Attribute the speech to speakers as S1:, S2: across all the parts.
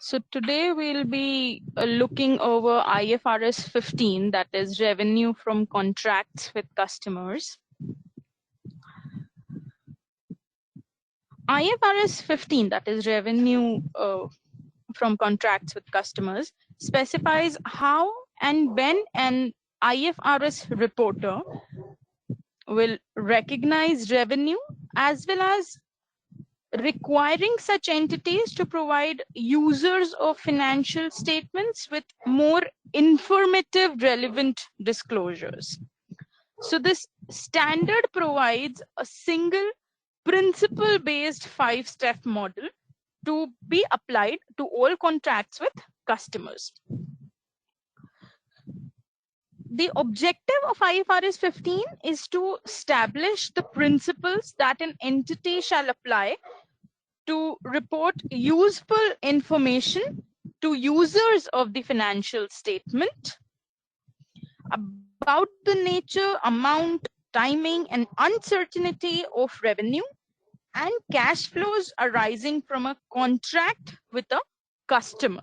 S1: So today we'll be looking over IFRS 15, that is revenue from contracts with customers. IFRS 15, that is revenue from contracts with customers, specifies how and when an IFRS reporter will recognize revenue as well as requiring such entities to provide users of financial statements with more informative, relevant disclosures. So this standard provides a single principle-based 5-step model to be applied to all contracts with customers. The objective of IFRS 15 is to establish the principles that an entity shall apply to report useful information to users of the financial statement about the nature, amount, timing, and uncertainty of revenue and cash flows arising from a contract with a customer.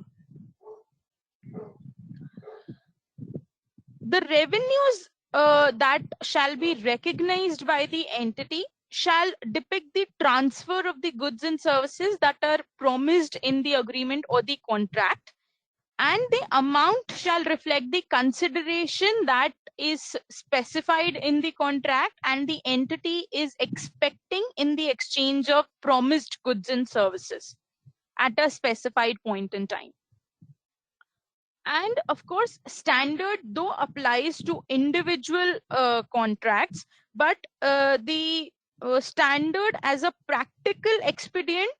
S1: The revenues that shall be recognized by the entity shall depict the transfer of the goods and services that are promised in the agreement or the contract, and the amount shall reflect the consideration that is specified in the contract and the entity is expecting in the exchange of promised goods and services at a specified point in time. And of course, standard though applies to individual contracts, but the standard as a practical expedient,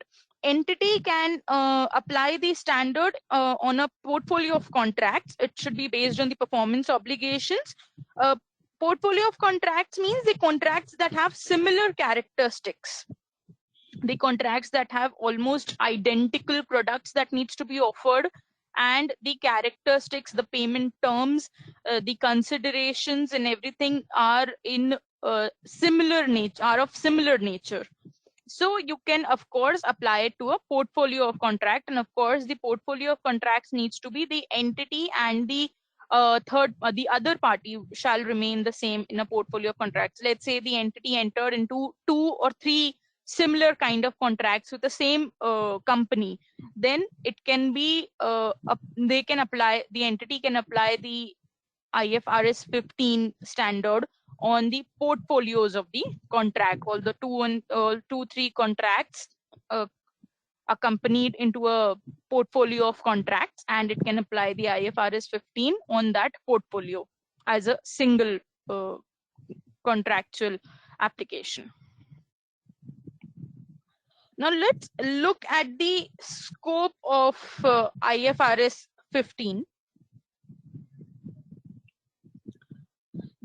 S1: entity can apply the standard on a portfolio of contracts. It should be based on the performance obligations. Portfolio of contracts means the contracts that have similar characteristics, the contracts that have almost identical products that needs to be offered, and the characteristics, the payment terms, the considerations and everything are in similar nature, are of similar nature. So you can of course apply it to a portfolio of contract, and of course the portfolio of contracts needs to be the entity and the the other party shall remain the same in a portfolio of contracts. Let's say the entity entered into 2 or 3 similar kind of contracts with the same company, then it can be they can apply, the entity can apply the IFRS 15 standard on the portfolios of the contract, all the 2-3 contracts accompanied into a portfolio of contracts, and it can apply the IFRS 15 on that portfolio as a single contractual application. Now let's look at the scope of IFRS 15.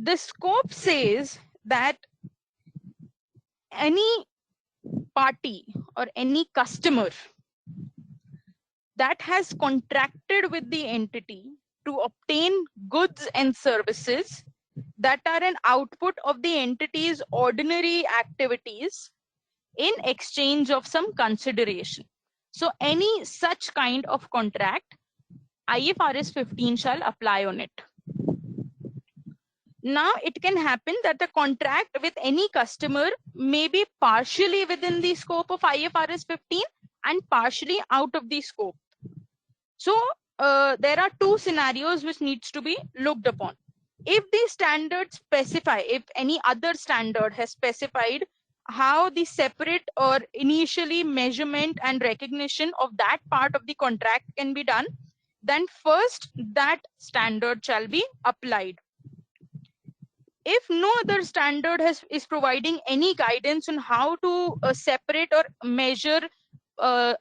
S1: The scope says that any party or any customer that has contracted with the entity to obtain goods and services that are an output of the entity's ordinary activities in exchange of some consideration. So any such kind of contract, IFRS 15 shall apply on it. Now it can happen that the contract with any customer may be partially within the scope of IFRS 15 and partially out of the scope. So there are 2 scenarios which needs to be looked upon. If the standards specify, if any other standard has specified how the separate or initially measurement and recognition of that part of the contract can be done, then first that standard shall be applied. If no other standard is providing any guidance on how to separate or measure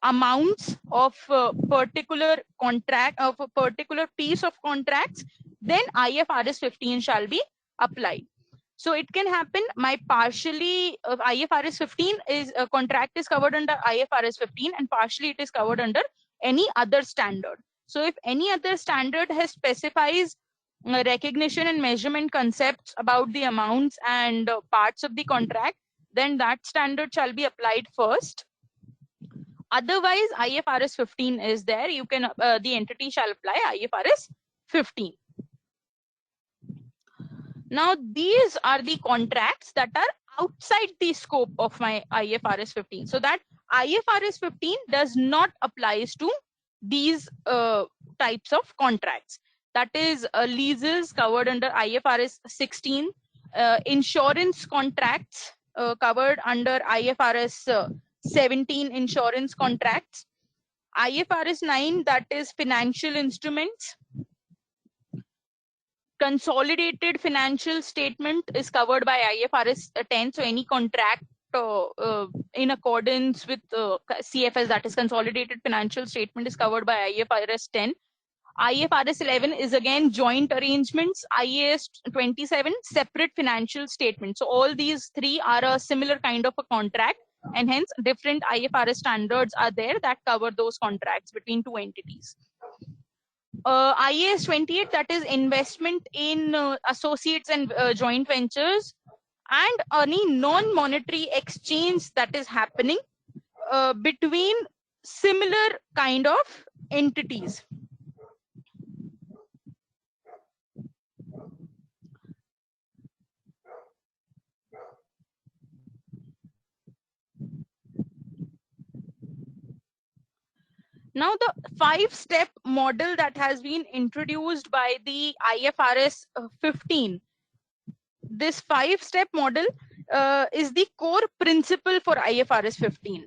S1: amounts of a particular contract, of a particular piece of contracts, then IFRS 15 shall be applied. So it can happen, my partially IFRS 15 is a contract is covered under IFRS 15 and partially it is covered under any other standard. So if any other standard has specifies recognition and measurement concepts about the amounts and parts of the contract, then that standard shall be applied first. Otherwise, IFRS 15 is there. You can the entity shall apply IFRS 15. Now, these are the contracts that are outside the scope of my IFRS 15. So that IFRS 15 does not applies to these types of contracts. That is leases covered under IFRS 16, insurance contracts covered under IFRS 17 insurance contracts, IFRS 9, that is financial instruments. Consolidated financial statement is covered by IFRS 10. So any contract in accordance with CFS, that is consolidated financial statement, is covered by IFRS 10. IFRS 11 is again joint arrangements. IAS 27, separate financial statements. So all these three are a similar kind of a contract, and hence different IFRS standards are there that cover those contracts between two entities. IAS 28, that is investment in associates and joint ventures, and any non-monetary exchange that is happening between similar kind of entities. Now, the 5-step model that has been introduced by the IFRS 15, this 5-step model is the core principle for IFRS 15.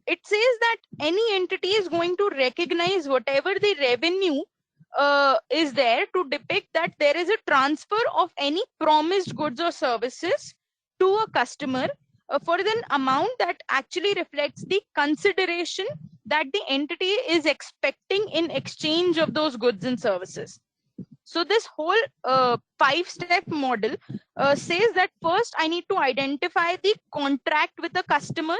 S1: It says that any entity is going to recognize whatever the revenue is there to depict that there is a transfer of any promised goods or services to a customer for an amount that actually reflects the consideration that the entity is expecting in exchange of those goods and services. So this whole 5-step model says that first I need to identify the contract with the customer.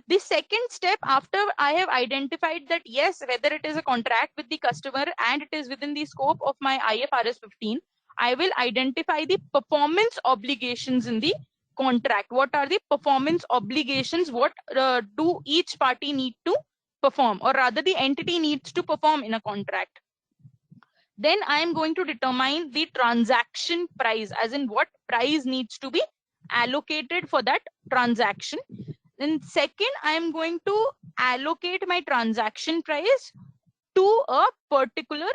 S1: The second step, after I have identified that yes, whether it is a contract with the customer and it is within the scope of my IFRS 15, I will identify the performance obligations in the contract. What are the performance obligations? What do each party need to perform, or rather the entity needs to perform in a contract? Then I am going to determine the transaction price, as in what price needs to be allocated for that transaction. Then second, I am going to allocate my transaction price to a particular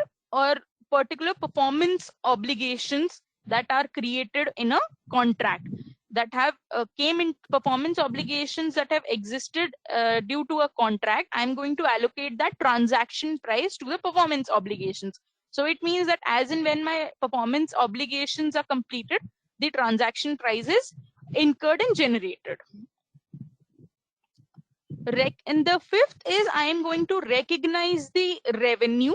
S1: performance obligations that are created in a contract, that have came in performance obligations that have existed due to a contract. I'm going to allocate that transaction price to the performance obligations. So it means that as and when my performance obligations are completed, the transaction price is incurred and generated. And the fifth is I am going to recognize the revenue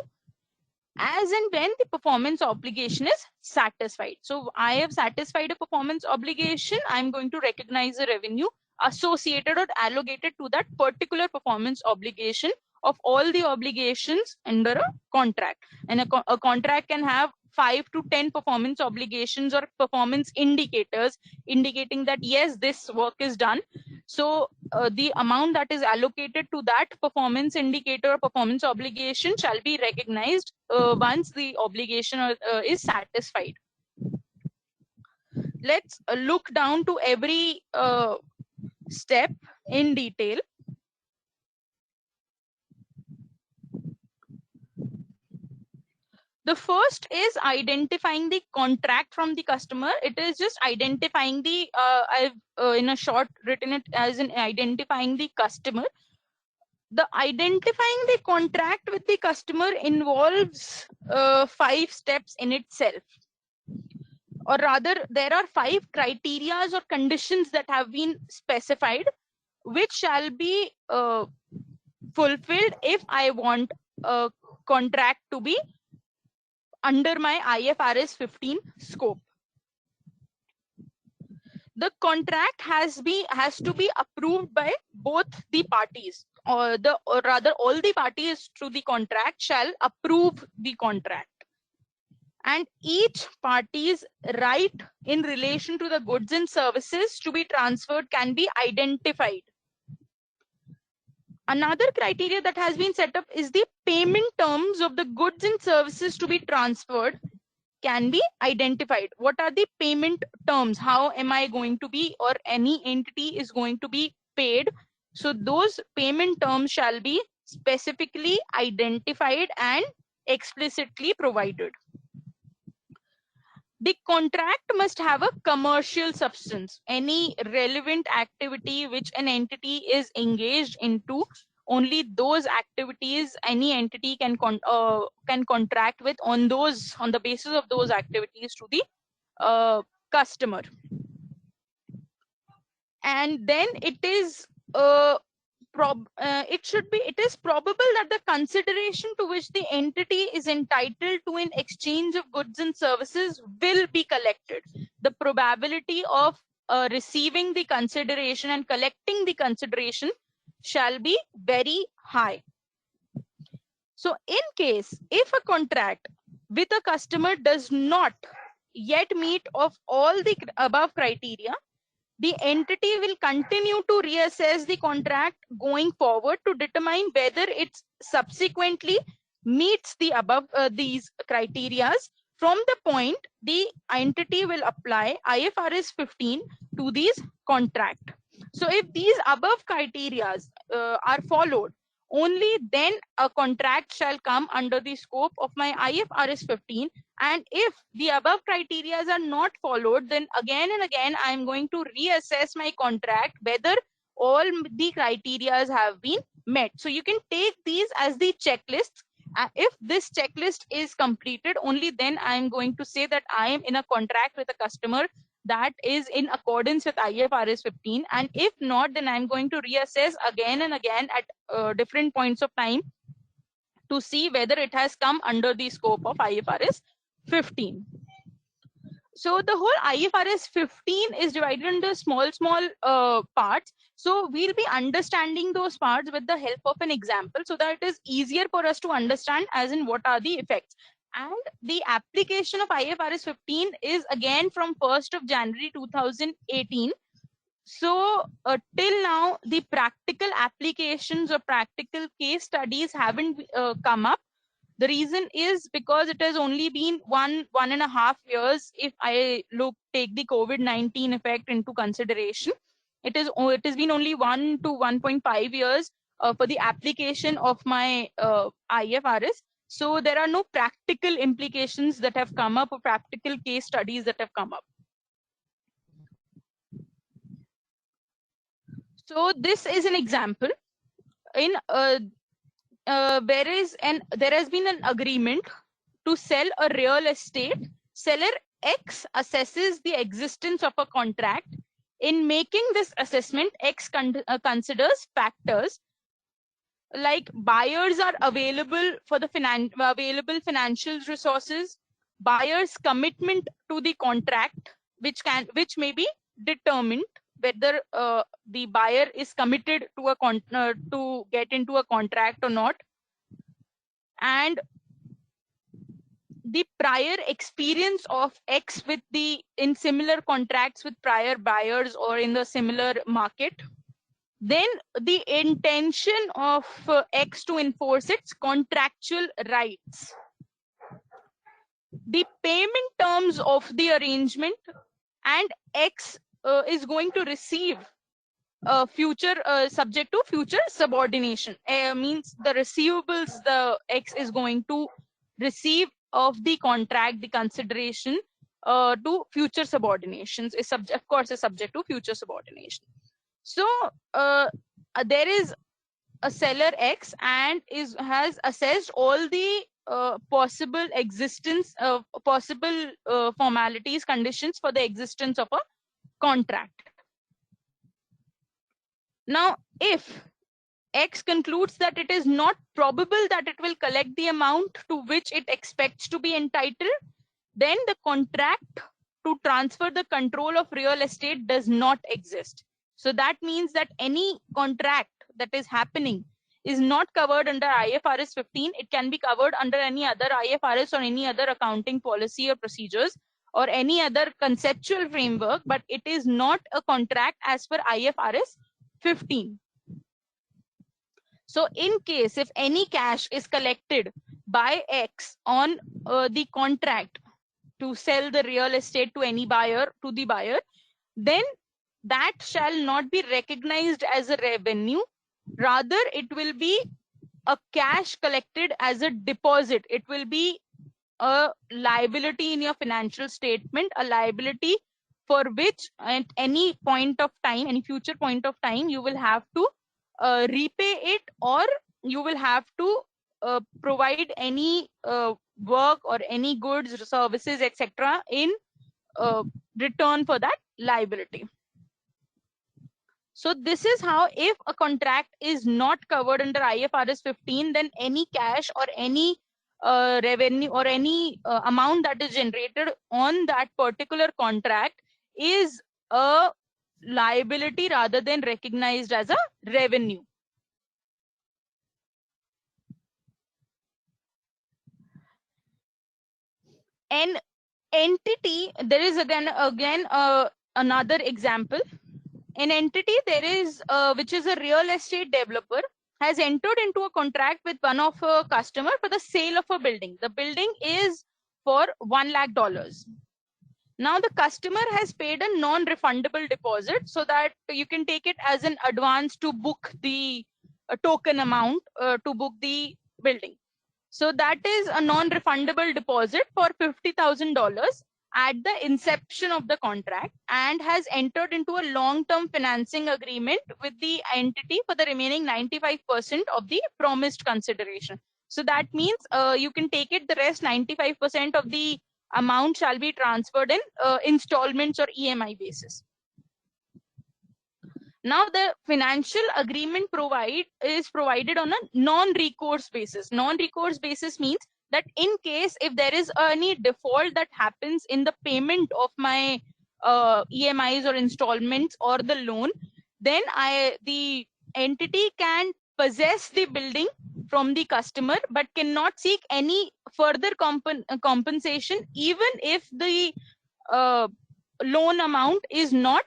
S1: as and when the performance obligation is satisfied. So I have satisfied a performance obligation, I'm going to recognize the revenue associated or allocated to that particular performance obligation of all the obligations under a contract. And a contract can have 5 to 10 performance obligations or performance indicators indicating that yes, this work is done. So the amount that is allocated to that performance indicator or performance obligation shall be recognized once the obligation is satisfied. Let's look down to every step in detail. The first is identifying the contract from the customer. It is just identifying the, I've in a short written it as in identifying the customer. The identifying the contract with the customer involves 5 steps in itself. Or rather, there are 5 criteria or conditions that have been specified, which shall be fulfilled if I want a contract to be under my IFRS 15 scope. The contract has to be approved by both the parties, or rather all the parties to the contract shall approve the contract, and each party's right in relation to the goods and services to be transferred can be identified. Another criteria that has been set up is the payment terms of the goods and services to be transferred can be identified. What are the payment terms? How am I going to be, or any entity is going to be paid? So those payment terms shall be specifically identified and explicitly provided. The contract must have a commercial substance. Any relevant activity which an entity is engaged into, only those activities any entity can contract with on the basis of those activities to the customer. And then it is it is probable that the consideration to which the entity is entitled to in exchange of goods and services will be collected. The probability of receiving the consideration and collecting the consideration shall be very high. So in case if a contract with a customer does not yet meet of all the above criteria, the entity will continue to reassess the contract going forward to determine whether it subsequently meets the above these criteria. From the point, the entity will apply IFRS 15 to these contract. So if these above criteria are followed, only then a contract shall come under the scope of my IFRS 15. And if the above criteria are not followed, then again and again I am going to reassess my contract whether all the criteria have been met. So you can take these as the checklists. If this checklist is completed, only then I am going to say that I am in a contract with a customer that is in accordance with IFRS 15. And if not, then I'm going to reassess again and again at different points of time to see whether it has come under the scope of IFRS 15. So the whole IFRS 15 is divided into small parts. So we'll be understanding those parts with the help of an example so that it is easier for us to understand as in what are the effects. And the application of IFRS 15 is again from 1st of January 2018. So till now, the practical applications or practical case studies haven't come up. The reason is because it has only been 1.5 years. If I take the COVID-19 effect into consideration, it has been only 1 to 1.5 years for the application of my IFRS. So there are no practical implications that have come up or practical case studies that have come up. So this is an example. In there has been an agreement to sell a real estate. Seller X assesses the existence of a contract. In making this assessment, X considers factors like buyers are available for the available financial resources, buyer's commitment to the contract, which may be determined whether the buyer is committed to to get into a contract or not, and the prior experience of X in similar contracts with prior buyers or in the similar market. Then the intention of X to enforce its contractual rights. The payment terms of the arrangement, and X is going to receive future subject to future subordination. Means the receivables the X is going to receive of the contract, the consideration to future subordinations is of course is subject to future subordination. So there is a seller X and has assessed all the possible existence of possible formalities, conditions for the existence of a contract. Now, if X concludes that it is not probable that it will collect the amount to which it expects to be entitled, then the contract to transfer the control of real estate does not exist. So that means that any contract that is happening is not covered under IFRS 15. It can be covered under any other IFRS or any other accounting policy or procedures or any other conceptual framework, but it is not a contract as per IFRS 15. So in case if any cash is collected by X on the contract to sell the real estate to any buyer, to the buyer, then that shall not be recognized as a revenue. Rather, it will be a cash collected as a deposit. It will be a liability in your financial statement, a liability for which at any point of time, any future point of time, you will have to repay it, or you will have to provide any work or any goods, services, etc. in return for that liability. So this is how, if a contract is not covered under IFRS 15, then any cash or any revenue or any amount that is generated on that particular contract is a liability rather than recognized as a revenue. An entity, there is again another example. An entity there is which is a real estate developer has entered into a contract with one of a customer for the sale of a building. The building is for $1 lakh. Now the customer has paid a non-refundable deposit so that you can take it as an advance to book the token amount to book the building. So that is a non-refundable deposit for $50,000 at the inception of the contract, and has entered into a long-term financing agreement with the entity for the remaining 95% of the promised consideration. So that means you can take it, the rest 95% of the amount shall be transferred in installments or EMI basis. Now the financial agreement is provided on a non-recourse basis. Non-recourse basis means that in case if there is any default that happens in the payment of my EMIs or installments or the loan, then the entity can possess the building from the customer but cannot seek any further compensation, even if the loan amount is not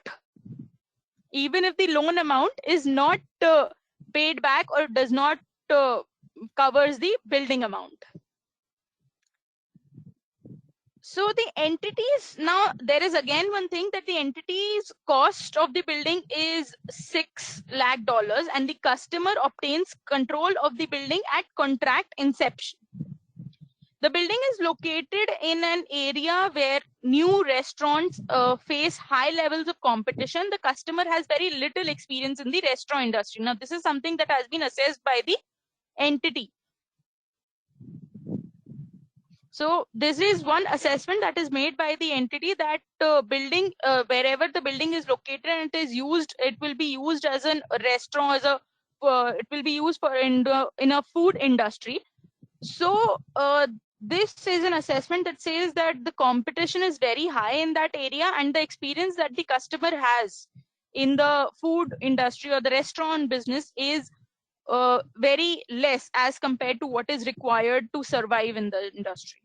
S1: paid back or does not covers the building amount. So the entities, now there is again one thing, that the entity's cost of the building is $6 lakh, and the customer obtains control of the building at contract inception. The building is located in an area where new restaurants face high levels of competition. The customer has very little experience in the restaurant industry. Now, this is something that has been assessed by the entity. So this is one assessment that is made by the entity, that building, wherever the building is located and it is used, it will be used as a restaurant, it will be used for in a food industry. So this is an assessment that says that the competition is very high in that area, and the experience that the customer has in the food industry or the restaurant business is very less as compared to what is required to survive in the industry.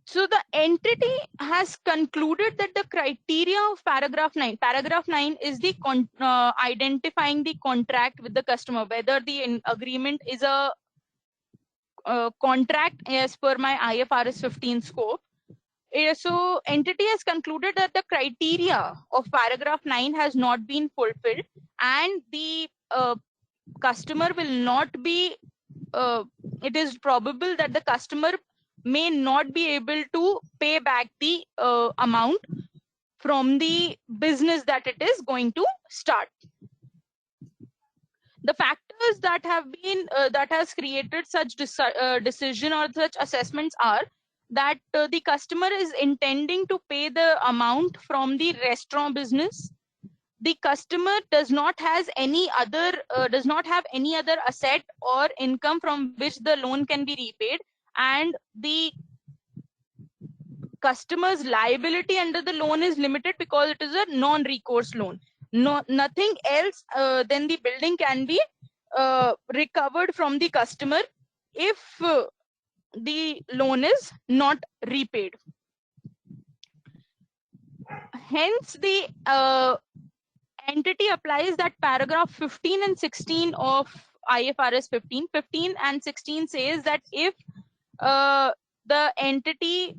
S1: So the entity has concluded that the criteria of paragraph 9 is the identifying the contract with the customer, whether the agreement is a contract as per my IFRS 15 scope. So entity has concluded that the criteria of paragraph 9 has not been fulfilled, and the customer will not be, it is probable that the customer may not be able to pay back the amount from the business that it is going to start. The factors that have been that has created such decision or such assessments are that the customer is intending to pay the amount from the restaurant business. The customer does not have any other asset or income from which the loan can be repaid, and the customer's liability under the loan is limited because it is a non-recourse loan. Nothing else than the building can be recovered from the customer if the loan is not repaid. Hence, the entity applies that paragraph 15 and 16 of IFRS 15. 15 and 16 says that if the entity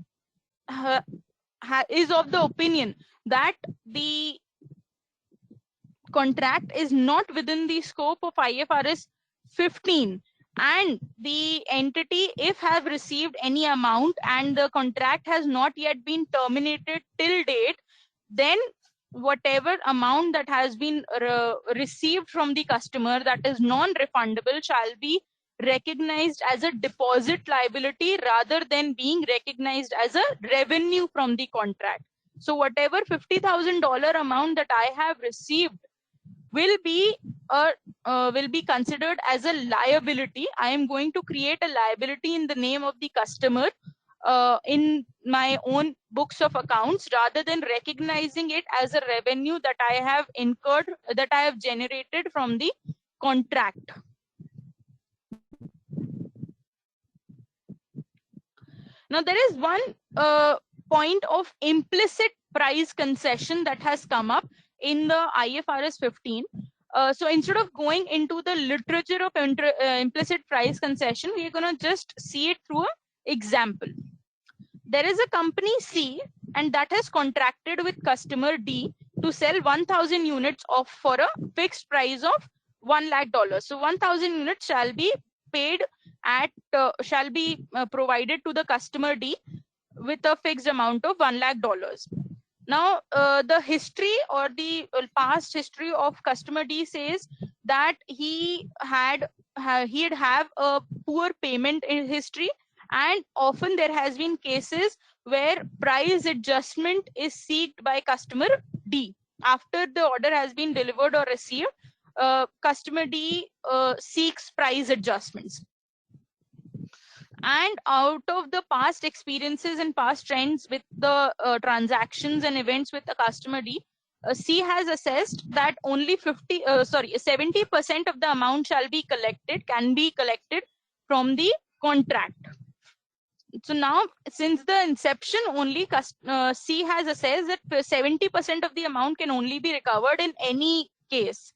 S1: is of the opinion that the contract is not within the scope of IFRS 15, and the entity, if have received any amount and the contract has not yet been terminated till date, then whatever amount that has been received from the customer that is non-refundable shall be recognized as a deposit liability rather than being recognized as a revenue from the contract. So whatever $50,000 amount that I have received will be considered as a liability. I am going to create a liability in the name of the customer in my own books of accounts rather than recognizing it as a revenue that I have incurred, that I have generated from the contract. Now there is one point of implicit price concession that has come up in the IFRS 15. So instead of going into the literature of implicit price concession, we're going to just see it through an example. There is a company C, and that has contracted with customer D to sell 1,000 units of for a fixed price of $1 lakh. So 1,000 units shall be paid at provided to the customer D with a fixed amount of $1 lakh. Now, the history or the past history of customer D says that he had have a poor payment in history, and often there has been cases where price adjustment is sought by customer D after the order has been delivered or received. Customer D seeks price adjustments. And out of the past experiences and past trends with the transactions and events with the customer D, C has assessed that only 70% of the amount can be collected from the contract. So now, since the inception, only C has assessed that 70% of the amount can only be recovered in any case.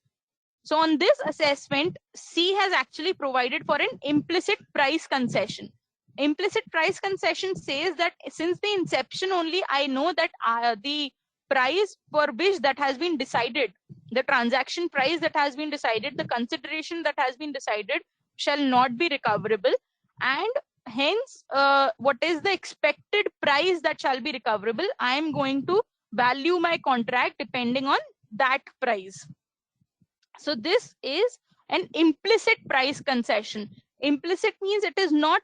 S1: So on this assessment, C has actually provided for an implicit price concession. Implicit price concession says that since the inception only, I know that the price for which that has been decided, the transaction price that has been decided, the consideration that has been decided shall not be recoverable, and hence what is the expected price that shall be recoverable, I am going to value my contract depending on that price. So this is an implicit price concession. Implicit means it is not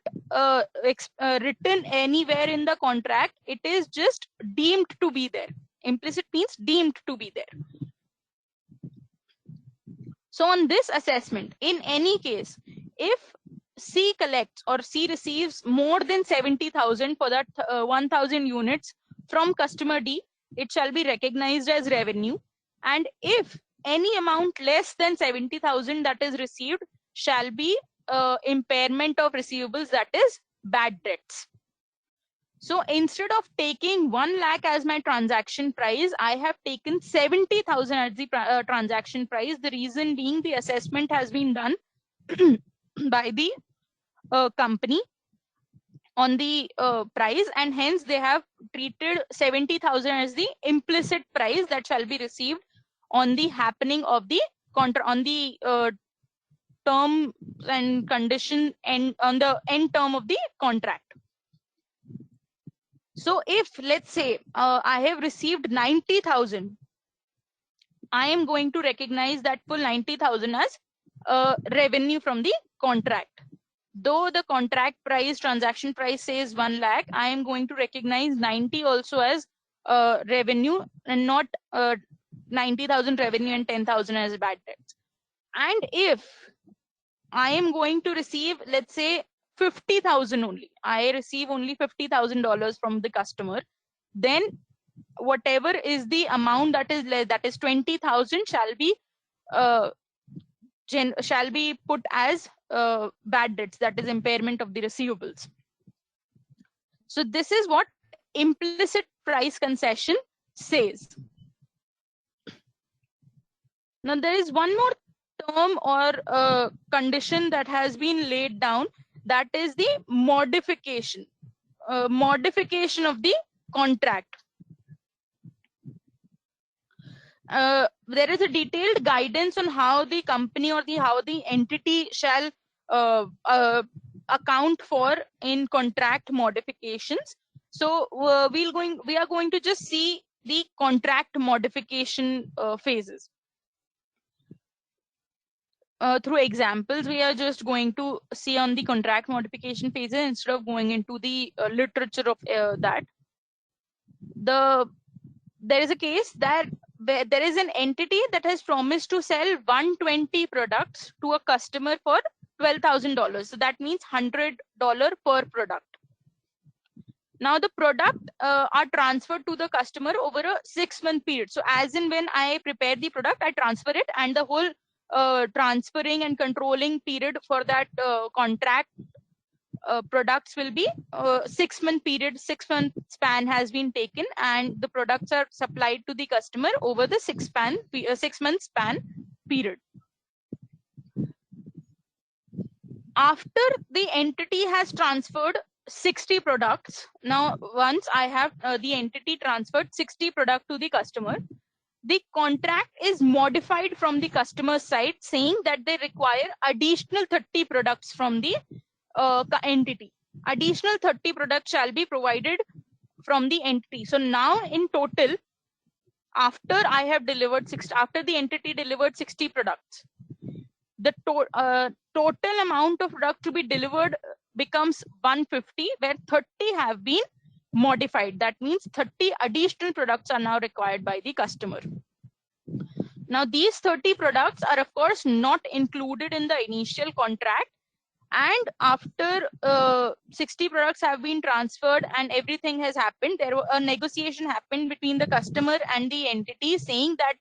S1: written anywhere in the contract. It is just deemed to be there. Implicit means deemed to be there. So on this assessment, in any case, if C collects or C receives more than 70,000 for that 1,000 units from customer D, it shall be recognized as revenue. And if any amount less than 70,000 that is received shall be impairment of receivables, that is bad debts. So instead of taking 1 lakh as my transaction price, I have taken 70,000 as the transaction price. The reason being the assessment has been done by the company on the price, and hence they have treated 70,000 as the implicit price that shall be received on the happening of the contract, on the term and condition, and on the end term of the contract. So if, let's say, I have received 90,000, I am going to recognize that full 90,000 as revenue from the contract. Though the contract price, transaction price says 1 lakh, I am going to recognize 90 also as revenue, and not 90,000 revenue and 10,000 as bad debts. And if I am going to receive, let's say, 50,000 only, I receive only $50,000 from the customer, then whatever is the amount that is less, that is 20,000, shall be put as bad debts, that is impairment of the receivables. So this is what implicit price concession says. Now there is one more term or condition that has been laid down, that is the modification. Modification of the contract. There is a detailed guidance on how the company or how the entity shall account for in contract modifications. So we are going to just see the contract modification phases. Through examples, we are just going to see on the contract modification phases instead of going into the literature of that. There is a case that there is an entity that has promised to sell 120 products to a customer for $12,000. So that means $100 per product. Now the product are transferred to the customer over a 6-month period. So as in when I prepare the product, I transfer it, and the whole transferring and controlling period for that contract products will be 6-month period. 6-month span has been taken, and the products are supplied to the customer over the 6-month span period. After the entity has transferred 60 products, now once I have the entity transferred 60 products to the customer, the contract is modified from the customer side, saying that they require additional 30 products from the entity. Additional 30 products shall be provided from the entity. So now in total, after I have delivered after the entity delivered 60 products, the total amount of product to be delivered becomes 150, where 30 have been modified. That means 30 additional products are now required by the customer. Now these 30 products are of course not included in the initial contract, and after 60 products have been transferred and everything has happened, a negotiation happened between the customer and the entity, saying that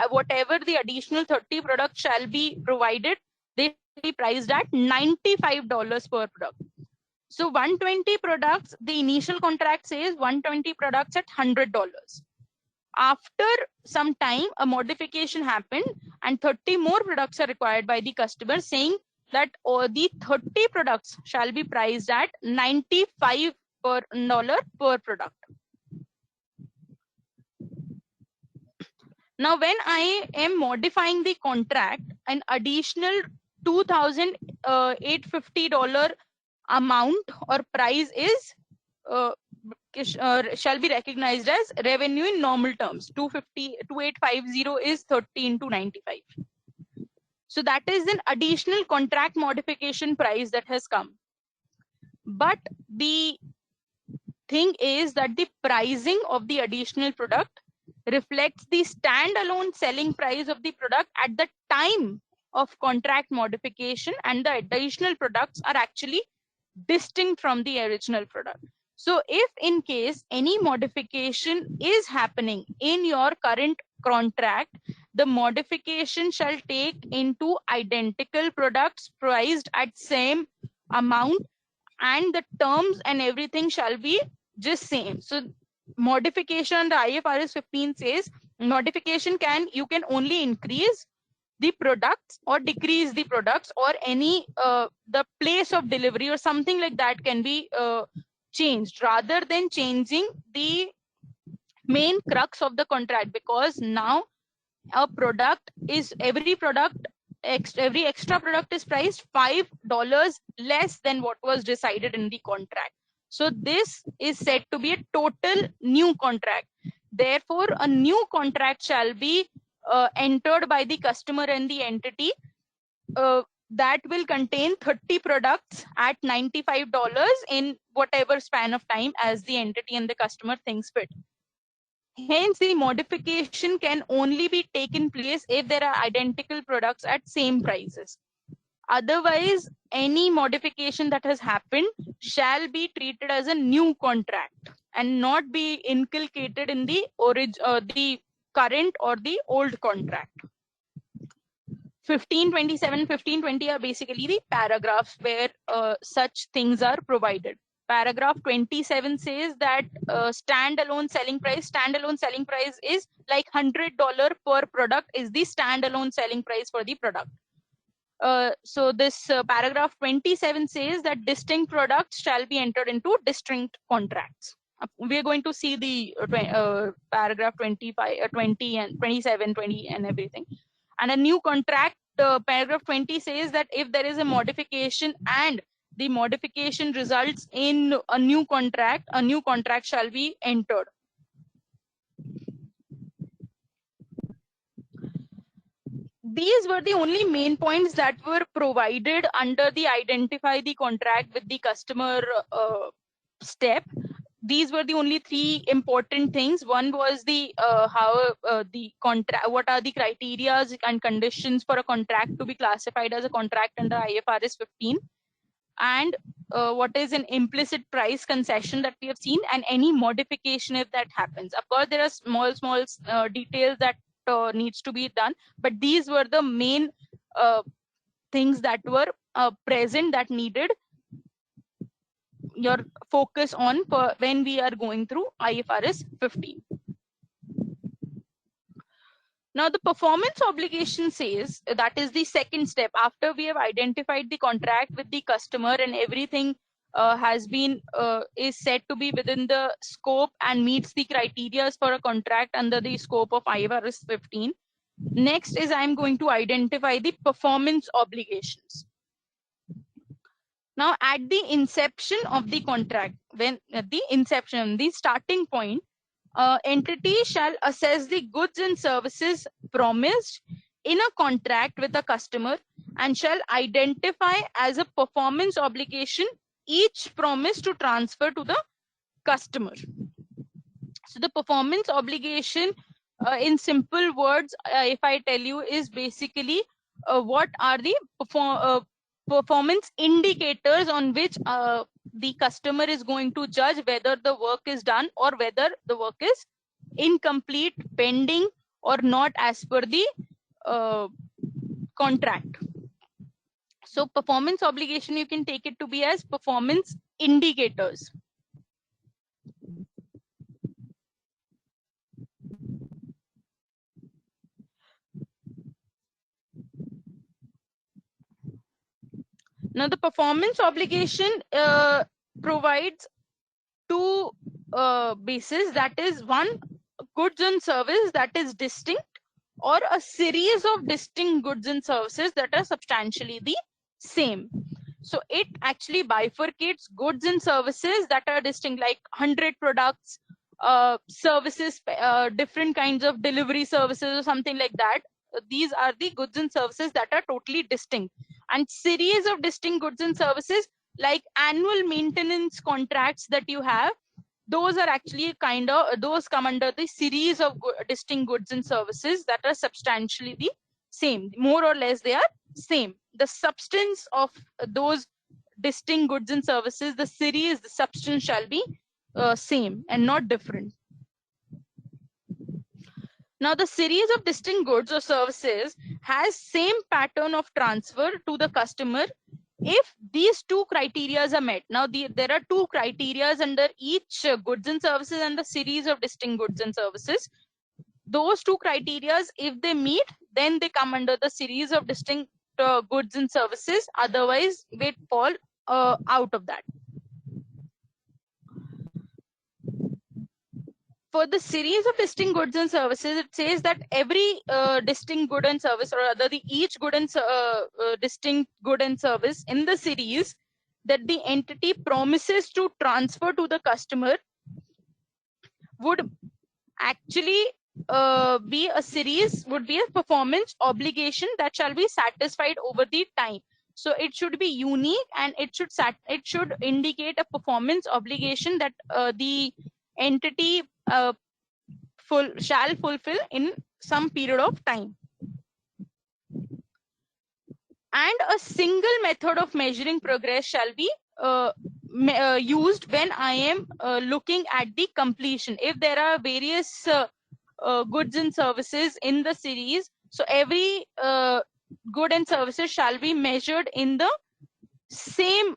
S1: whatever the additional 30 products shall be provided, they will be priced at $95 per product. So 120 products, the initial contract says 120 products at $100. After some time, a modification happened, and 30 more products are required by the customer, saying that the 30 products shall be priced at $95 per product. Now, when I am modifying the contract, an additional $2,850 amount or price is shall be recognized as revenue in normal terms. 2,850 is 30 into 95. So that is an additional contract modification price that has come. But the thing is that the pricing of the additional product reflects the standalone selling price of the product at the time of contract modification, and the additional products are actually distinct from the original product. So if in case any modification is happening in your current contract, the modification shall take into identical products priced at same amount, and the terms and everything shall be just same. So modification under IFRS 15 says modification you can only increase the products or decrease the products, or any the place of delivery or something like that can be changed, rather than changing the main crux of the contract, because now a product is every extra product is priced $5 less than what was decided in the contract. So this is said to be a total new contract. Therefore, a new contract shall be entered by the customer and the entity that will contain 30 products at $95 in whatever span of time as the entity and the customer thinks fit. Hence, the modification can only be taken place if there are identical products at same prices. Otherwise, any modification that has happened shall be treated as a new contract and not be inculcated in the the current or the old contract. 1527, 1520 are basically the paragraphs where such things are provided. Paragraph 27 says that standalone selling price is like $100 per product is the standalone selling price for the product. So this paragraph 27 says that distinct products shall be entered into distinct contracts. We are going to see the paragraph 25, 20 and 27, 20 and everything. And a new contract, paragraph 20 says that if there is a modification and the modification results in a new contract shall be entered. These were the only main points that were provided under the identify the contract with the customer step. These were the only three important things. One was the how the contract, what are the criteria and conditions for a contract to be classified as a contract under IFRS 15, and what is an implicit price concession that we have seen, and any modification if that happens. Of course, there are small details that needs to be done, but these were the main things that were present that needed your focus on when we are going through IFRS 15. Now the performance obligation says that is the second step after we have identified the contract with the customer and everything has been is said to be within the scope and meets the criteria for a contract under the scope of IFRS 15. Next is I'm going to identify the performance obligations. Now at the inception of the contract, when at the inception, the starting point, entity shall assess the goods and services promised in a contract with a customer and shall identify as a performance obligation each promise to transfer to the customer. So the performance obligation, in simple words, if I tell you, is basically what are the performance indicators on which the customer is going to judge whether the work is done or whether the work is incomplete, pending, or not as per the contract. So performance obligation, you can take it to be as performance indicators. Now the performance obligation provides two bases, that is one, goods and service that is distinct, or a series of distinct goods and services that are substantially the same. So it actually bifurcates goods and services that are distinct, like 100 products, services, different kinds of delivery services or something like that. These are the goods and services that are totally distinct. And series of distinct goods and services like annual maintenance contracts that you have, those are actually those come under the series of distinct goods and services that are substantially the same. More or less they are same. The substance of those distinct goods and services, the series, the substance shall be same and not different. Now the series of distinct goods or services has same pattern of transfer to the customer if these two criteria are met. Now there are two criteria under each goods and services and the series of distinct goods and services. Those two criteria, if they meet, then they come under the series of distinct goods and services. Otherwise, they fall out of that. For the series of distinct goods and services, it says that every distinct good and service, or rather each good and distinct good and service in the series that the entity promises to transfer to the customer would actually be a series, would be a performance obligation that shall be satisfied over the time. So it should be unique and it should indicate a performance obligation that the entity shall fulfill in some period of time. And a single method of measuring progress shall be used when I am looking at the completion. If there are various goods and services in the series, so every good and services shall be measured in the same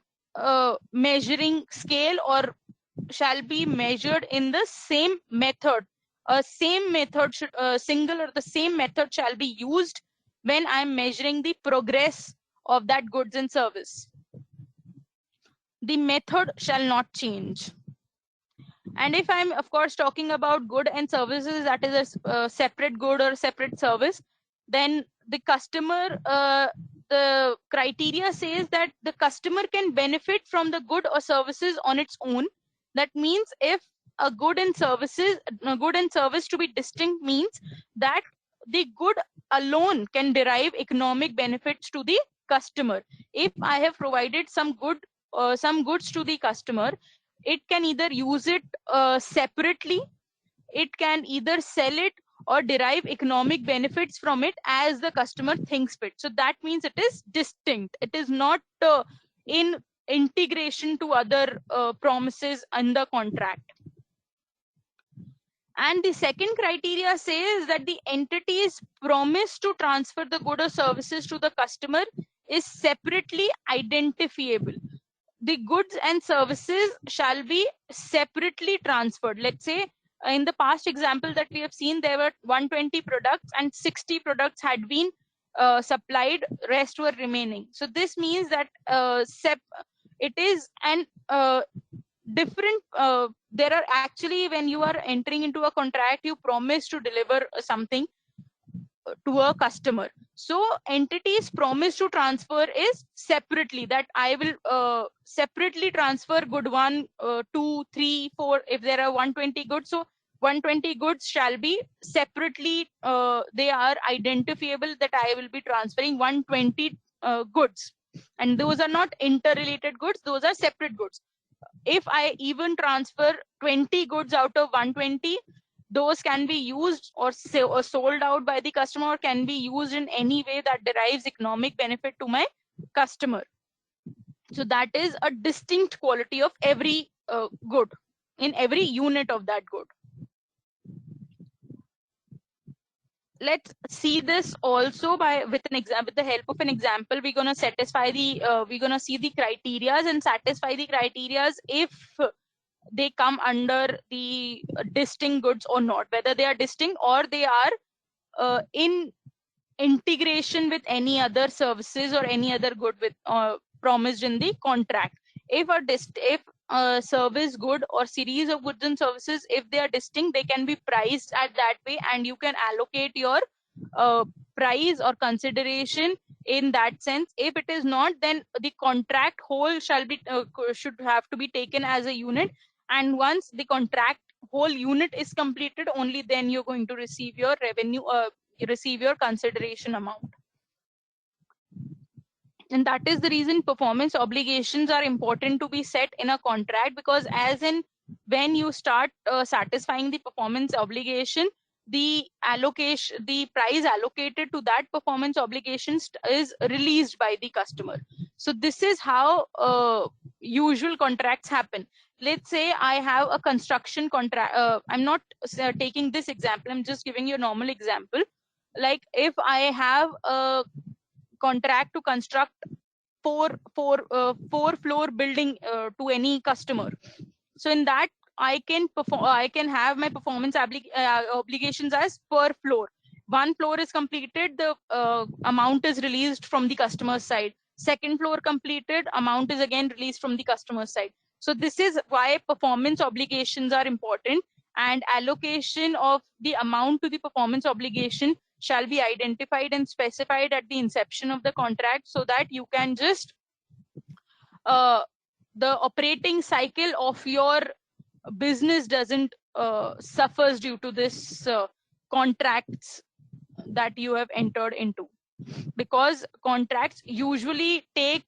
S1: measuring scale or shall be measured in the same method. A same method should single or the same method shall be used when I'm measuring the progress of that goods and service. The method shall not change. And if I'm of course talking about good and services, that is a separate good or separate service, then the customer, the criteria says that the customer can benefit from the good or services on its own. That means if a good and service to be distinct means that the good alone can derive economic benefits to the customer. If I have provided some goods to the customer, it can either use it separately, it can either sell it or derive economic benefits from it as the customer thinks fit. So that means it is distinct. It is not in integration to other promises in the contract. And the second criteria says that the entity's promise to transfer the good or services to the customer is separately identifiable. The goods and services shall be separately transferred. Let's say in the past example that we have seen, there were 120 products and 60 products had been supplied, rest were remaining. So this means that it is an different, there are actually, when you are entering into a contract, you promise to deliver something to a customer. So entities promise to transfer is separately, that I will separately transfer good 1, 2, 3, 4, if there are 120 goods. So 120 goods shall be separately, they are identifiable that I will be transferring 120 goods. And those are not interrelated goods, those are separate goods. If I even transfer 20 goods out of 120, those can be used or sold out by the customer, or can be used in any way that derives economic benefit to my customer. So that is a distinct quality of every good in every unit of that good. Let's see this also with an example. With the help of an example, we're gonna satisfy the we're gonna see the criterias and satisfy the criterias if they come under the distinct goods or not, whether they are distinct or they are in integration with any other services or any other good with promised in the contract. If a service good or series of goods and services, if they are distinct, they can be priced at that way, and you can allocate your price or consideration in that sense. If it is not, then the contract whole should have to be taken as a unit, and once the contract whole unit is completed, only then you're going to receive your revenue, receive your consideration amount. And that is the reason performance obligations are important to be set in a contract, because as in when you start satisfying the performance obligation, the price allocated to that performance obligation is released by the customer. So this is how usual contracts happen. Let's say I have a construction contract. I'm not taking this example, I'm just giving you a normal example. Like if I have a contract to construct four floor building to any customer, so in that I can have my performance obligations as per floor. One floor is completed, the amount is released from the customer side. Second floor completed, amount is again released from the customer side. So this is why performance obligations are important, and allocation of the amount to the performance obligation shall be identified and specified at the inception of the contract, so that you can just the operating cycle of your business doesn't suffers due to this contracts that you have entered into, because contracts usually take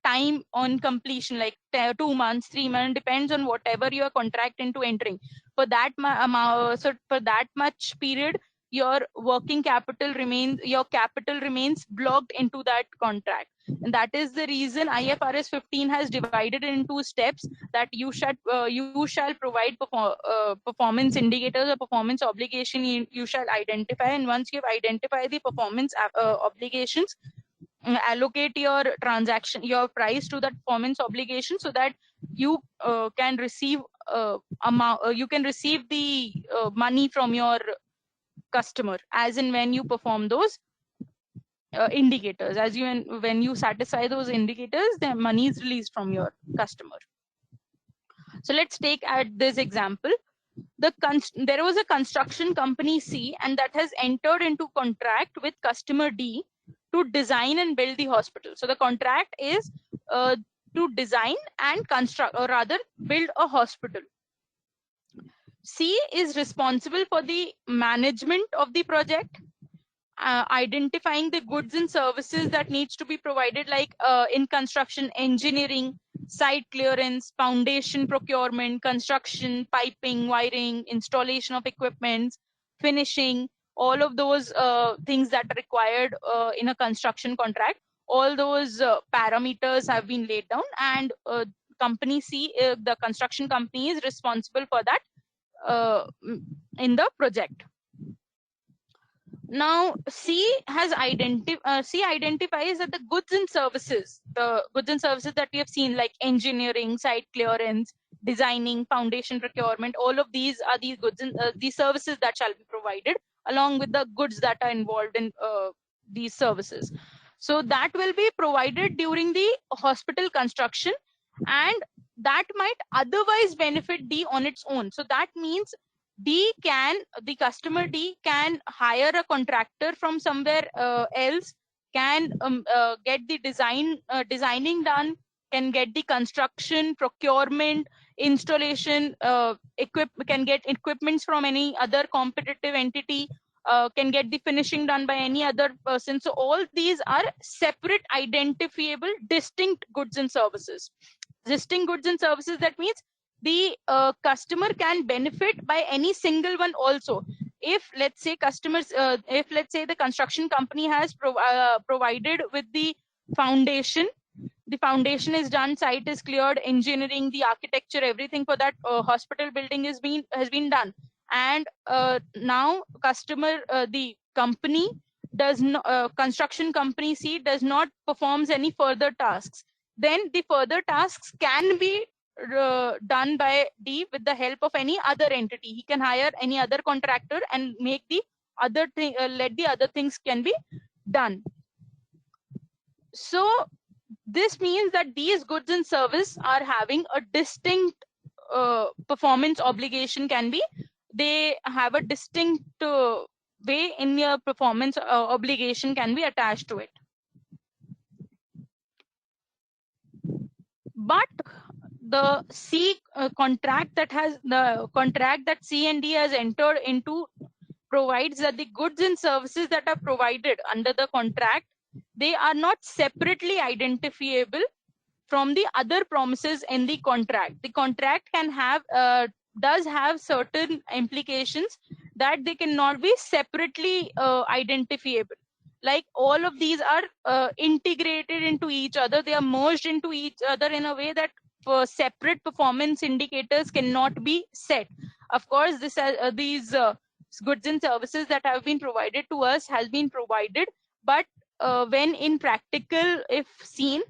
S1: time on completion, like 2 months, 3 months, depends on whatever you are contract into entering. For that amount, so for that much period, your capital remains blocked into that contract. And that is the reason IFRS 15 has divided it into steps, that you shall provide performance indicators or performance obligation you shall identify. And once you've identified the performance obligations, allocate your transaction, your price to that performance obligation, so that you can receive you can receive the money from your customer as in when you perform those indicators. As you when you satisfy those indicators, the money is released from your customer. So let's take at this example. There was a construction company C, and that has entered into contract with customer D to design and build the hospital. So the contract is to design and construct, or rather build a hospital. C is responsible for the management of the project, identifying the goods and services that needs to be provided, like in construction, engineering, site clearance, foundation procurement, construction, piping, wiring, installation of equipment, finishing, all of those things that are required in a construction contract. All those parameters have been laid down, and company C, the construction company, is responsible for that in the project. Now C identifies that the goods and services that we have seen, like engineering, site clearance, designing, foundation procurement, all of these are these goods and these services that shall be provided, along with the goods that are involved in these services. So that will be provided during the hospital construction, and that might otherwise benefit D on its own. So that means the customer D can hire a contractor from somewhere else, can get the designing done, can get the construction, procurement, installation, can get equipments from any other competitive entity, can get the finishing done by any other person. So all these are separate, identifiable, distinct goods and services. Distinct goods and services, that means the customer can benefit by any single one also. If let's say the construction company has provided with the foundation is done, site is cleared, engineering, the architecture, everything for that hospital building has been done, and now the company does not construction company C does not performs any further tasks, then the further tasks can be done by D with the help of any other entity. He can hire any other contractor and make the other thing, let the other things can be done. So this means that these goods and service are having a distinct performance obligation. They have a distinct way in your performance obligation can be attached to it. But the contract that C and D has entered into provides that the goods and services that are provided under the contract, they are not separately identifiable from the other promises in the contract. The contract does have certain implications that they cannot be separately identifiable. Like all of these are integrated into each other. They are merged into each other in a way that separate performance indicators cannot be set. Of course, these goods and services that have been provided to us has been provided, but when in practical, if seen,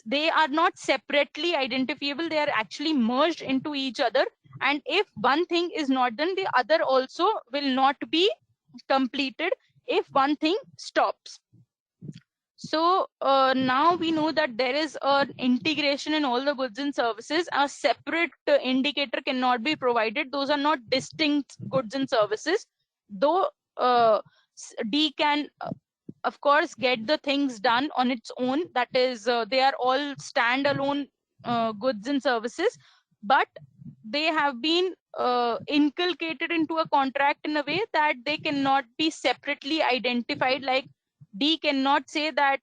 S1: they are not separately identifiable. They are actually merged into each other, and if one thing is not done, the other also will not be completed if one thing stops. So now we know that there is an integration in all the goods and services. A separate indicator cannot be provided. Those are not distinct goods and services, though D can of course get the things done on its own. That is, they are all standalone goods and services, but they have been inculcated into a contract in a way that they cannot be separately identified. Like D cannot say that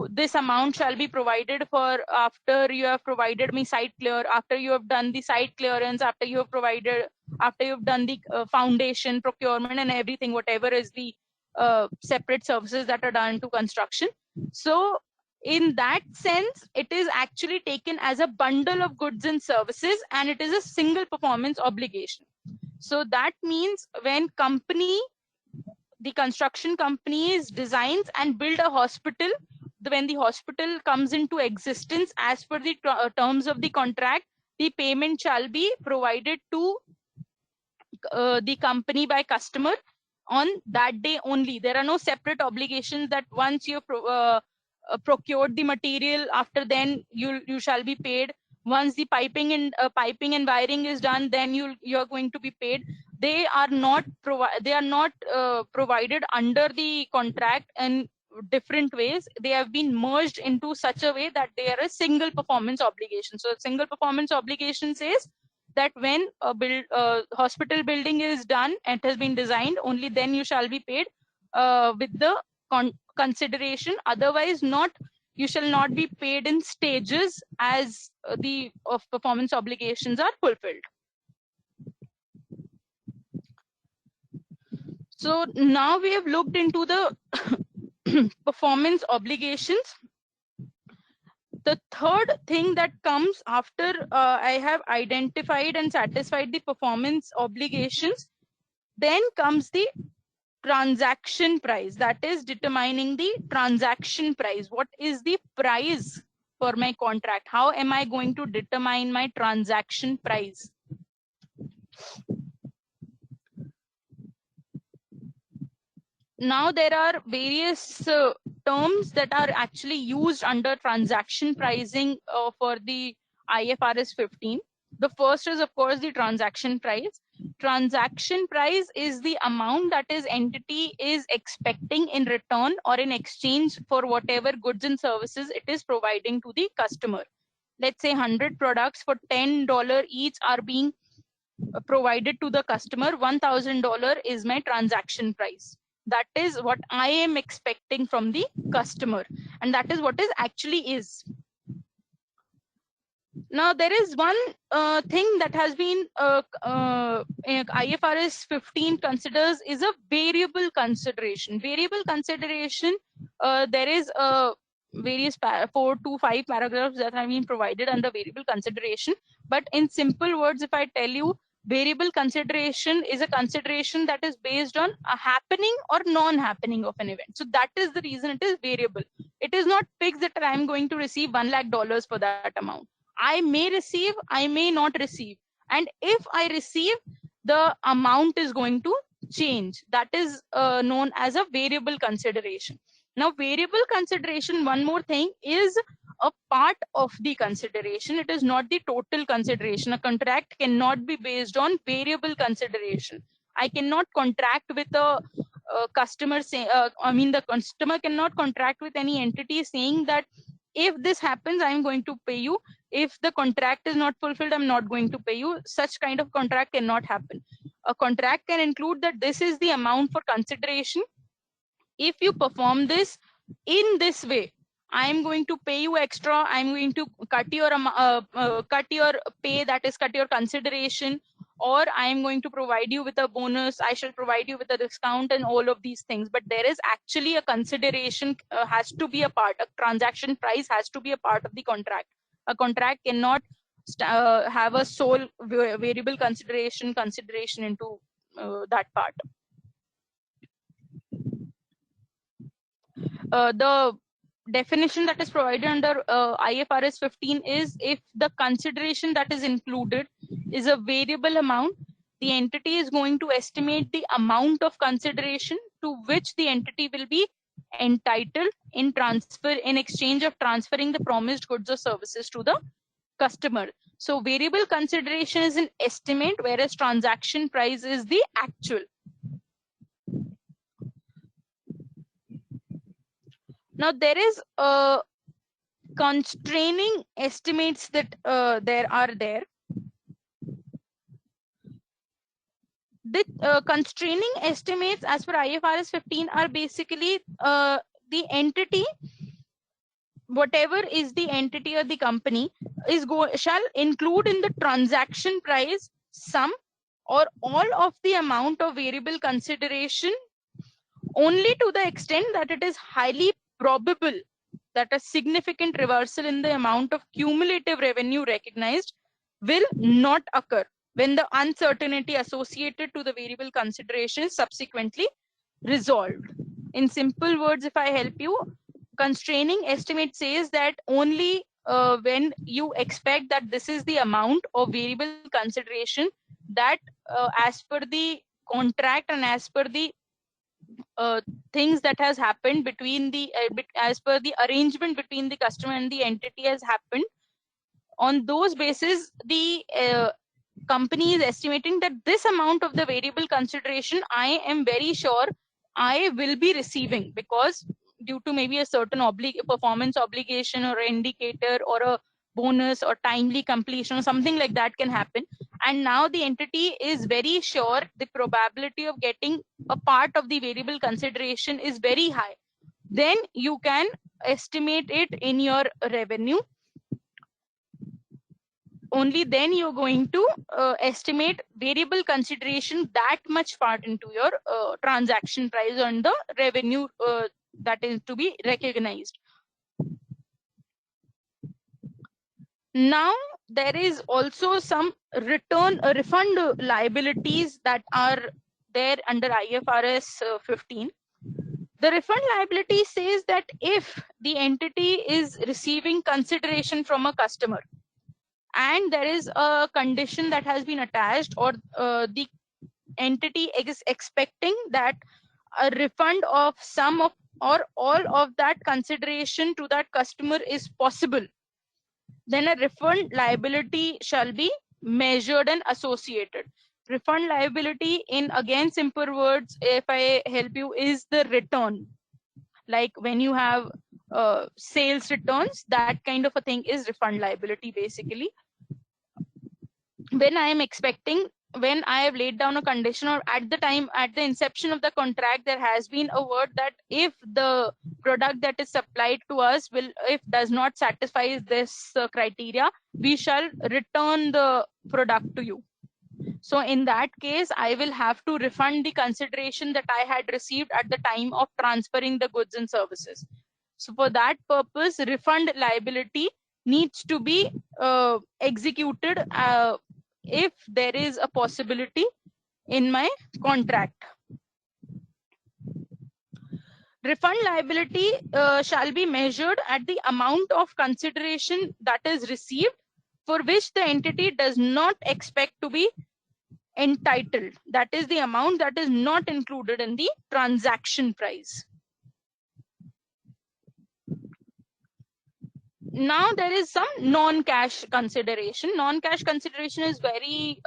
S1: this amount shall be provided for after you have provided me site clear, after you have done the site clearance, after you have done the foundation procurement and everything, whatever is the separate services that are done to construction. So in that sense, it is actually taken as a bundle of goods and services, and it is a single performance obligation. So that means when company the construction companies designs and build a hospital. When the hospital comes into existence, as per the terms of the contract, the payment shall be provided to the company by customer on that day only. There are no separate obligations that once you procured the material, after then you shall be paid. Once the piping and wiring is done, then you're going to be paid. They are not provided under the contract in different ways. They have been merged into such a way that they are a single performance obligation. So a single performance obligation says that when a hospital building is done and has been designed, only then you shall be paid with the consideration. Otherwise, you shall not be paid in stages as the performance obligations are fulfilled. So now we have looked into the performance obligations. The third thing that comes after I have identified and satisfied the performance obligations, then comes the transaction price. That is determining the transaction price. What is the price for my contract? How am I going to determine my transaction price? Now there are various terms that are actually used under transaction pricing for the IFRS 15. The first is, of course, the transaction price. Transaction price is the amount that is entity is expecting in return or in exchange for whatever goods and services it is providing to the customer. Let's say 100 products for $10 each are being provided to the customer. $1,000 is my transaction price. That is what I am expecting from the customer, and that is what it actually is. Now there is one thing that has been IFRS 15 considers is a variable consideration. Variable consideration, there is various 4 to 5 paragraphs that have been provided under variable consideration. But in simple words, if I tell you, variable consideration is a consideration that is based on a happening or non-happening of an event. So that is the reason it is variable. It is not fixed that I am going to receive $1 lakh for that amount. I may receive, I may not receive. And if I receive, the amount is going to change. That is known as a variable consideration. Now, variable consideration, one more thing, is a part of the consideration. It is not the total consideration. A contract cannot be based on variable consideration. I cannot contract with a customer say, the customer cannot contract with any entity saying that if this happens, I'm going to pay you. If the contract is not fulfilled, I'm not going to pay you. Such kind of contract cannot happen. A contract can include that this is the amount for consideration. If you perform this in this way, I'm going to pay you extra. I'm going to cut your pay, that is cut your consideration, or I'm going to provide you with a bonus. I shall provide you with a discount and all of these things. But there is actually a consideration has to be a part. A transaction price has to be a part of the contract. A contract cannot have a sole variable consideration into that part. The definition that is provided under IFRS 15 is, if the consideration that is included is a variable amount, the entity is going to estimate the amount of consideration to which the entity will be entitled in exchange of transferring the promised goods or services to the customer. So variable consideration is an estimate, whereas transaction price is the actual. Now there is constraining estimates that there are there. The constraining estimates as per IFRS 15 are basically the entity, whatever is the entity or the company shall include in the transaction price some or all of the amount of variable consideration only to the extent that it is highly probable that a significant reversal in the amount of cumulative revenue recognized will not occur when the uncertainty associated to the variable consideration is subsequently resolved. In simple words, if I help you, constraining estimate says that only when you expect that this is the amount of variable consideration that as per the contract and as per the things that has happened between the as per the arrangement between the customer and the entity has happened, on those basis the company is estimating that this amount of the variable consideration I am very sure I will be receiving, because due to maybe a certain performance obligation or indicator or a bonus or timely completion or something like that can happen, and now the entity is very sure the probability of getting a part of the variable consideration is very high, then you can estimate it in your revenue. Only then you're going to estimate variable consideration that much part into your transaction price on the revenue that is to be recognized. Now there is also some refund liabilities that are there under IFRS 15. The refund liability says that if the entity is receiving consideration from a customer and there is a condition that has been attached, or the entity is expecting that a refund of some of or all of that consideration to that customer is possible, then a refund liability shall be measured and associated. Refund liability, in again simple words, if I help you, is the return. Like when you have sales returns, that kind of a thing is refund liability basically. When I am expecting, when I have laid down a condition, or at the time, at the inception of the contract, there has been a word that if the product that is supplied to us if does not satisfy this criteria, we shall return the product to you. So in that case, I will have to refund the consideration that I had received at the time of transferring the goods and services. So for that purpose, refund liability needs to be executed if there is a possibility in my contract. Refund liability shall be measured at the amount of consideration that is received for which the entity does not expect to be entitled. That is the amount that is not included in the transaction price. Now there is some non-cash consideration. Non-cash consideration is very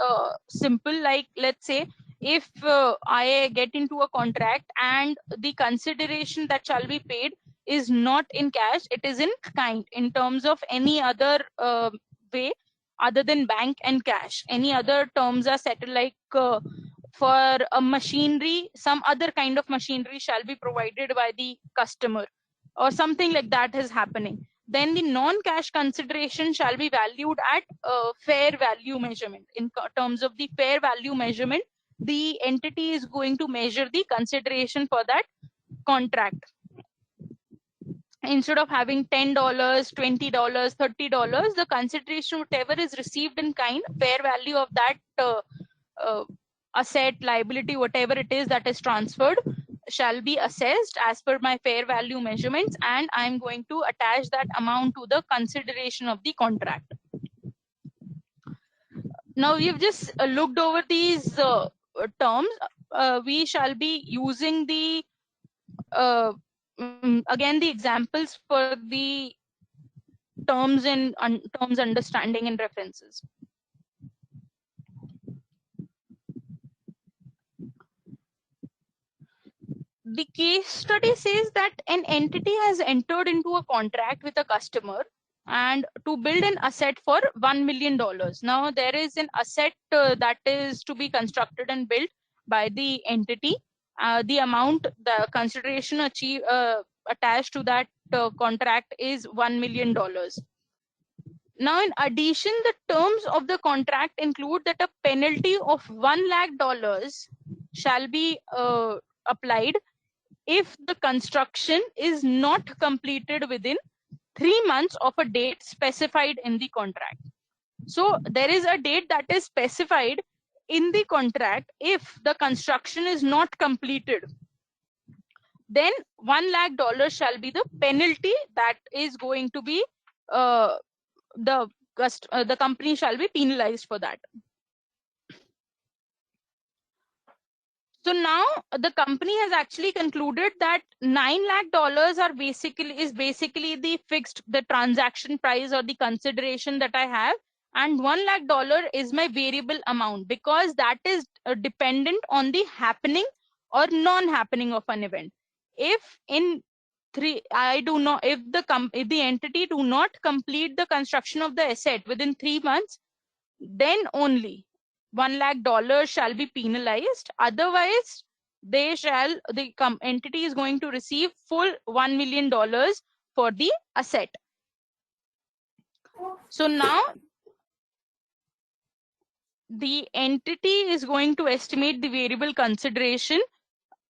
S1: simple. Like let's say if I get into a contract and the consideration that shall be paid is not in cash, it is in kind, in terms of any other way other than bank and cash. Any other terms are settled, like for a machinery, some other kind of machinery shall be provided by the customer or something like that is happening. Then the non-cash consideration shall be valued at fair value measurement. In terms of the fair value measurement, the entity is going to measure the consideration for that contract. Instead of having $10, $20, $30, the consideration, whatever is received in kind, fair value of that asset, liability, whatever it is that is transferred, shall be assessed as per my fair value measurements, and I'm going to attach that amount to the consideration of the contract. Now we've just looked over these terms. We shall be using the again the examples for the terms and terms understanding and references. The case study says that an entity has entered into a contract with a customer and to build an asset for $1 million. Now there is an asset that is to be constructed and built by the entity. The amount, the consideration attached to that contract is $1 million. Now, in addition, the terms of the contract include that a penalty of $1 lakh shall be applied if the construction is not completed within 3 months of a date specified in the contract. So there is a date that is specified in the contract. If the construction is not completed then $1 lakh shall be the penalty that is going to be the company shall be penalized for that. So now the company has actually concluded that $9 lakh are basically the transaction price or the consideration that I have, and $1 lakh is my variable amount, because that is dependent on the happening or non-happening of an event. If in if the entity do not complete the construction of the asset within 3 months, then only $1 lakh shall be penalized. Otherwise, the entity is going to receive full $1 million for the asset. So now the entity is going to estimate the variable consideration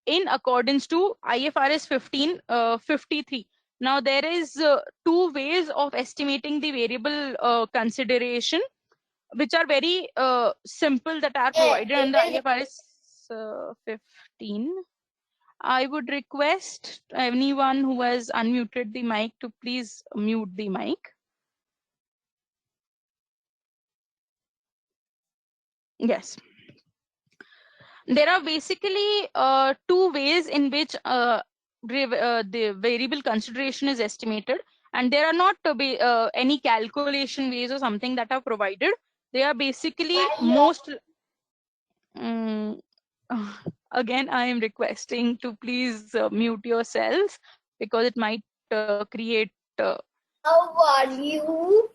S1: in accordance to IFRS 1553. Now there is 2 ways of estimating the variable consideration, which are very simple, that are provided under IFRS 15. I would request anyone who has unmuted the mic to please mute the mic. Yes. There are basically 2 ways in which the variable consideration is estimated, and there are not any calculation ways or something that are provided. They are basically most again, I am requesting to please mute yourselves, because it might create
S2: How are you?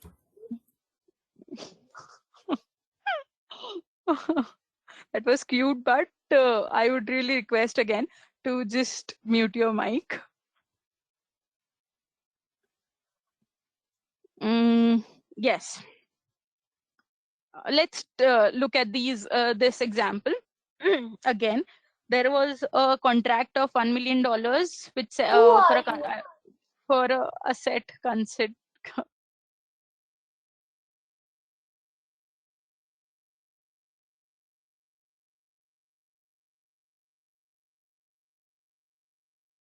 S1: that was cute, but I would really request again to just mute your mic. Yes. Let's look at this example. Again, there was a contract of $1 million, which for a asset considered.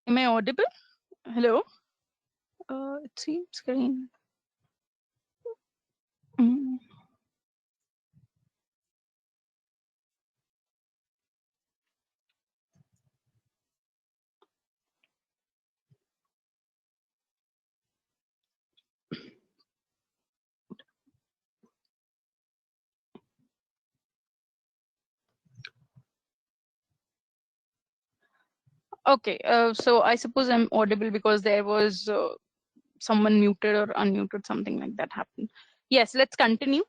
S1: Am I audible? Hello? It seems screen. Okay, so I suppose I'm audible because there was someone muted or unmuted, something like that happened. Yes, let's continue.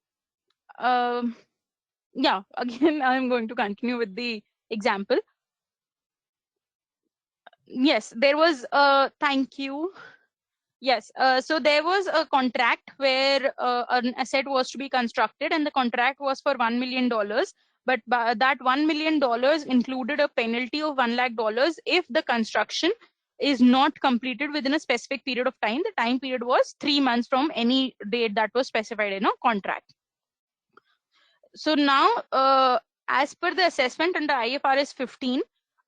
S1: Yeah, again, I'm going to continue with the example. Yes, there was thank you. Yes, so there was a contract where an asset was to be constructed, and the contract was for $1 million. But that $1 million included a penalty of $1 lakh if the construction is not completed within a specific period of time. The time period was 3 months from any date that was specified in a contract. So now, as per the assessment under IFRS 15,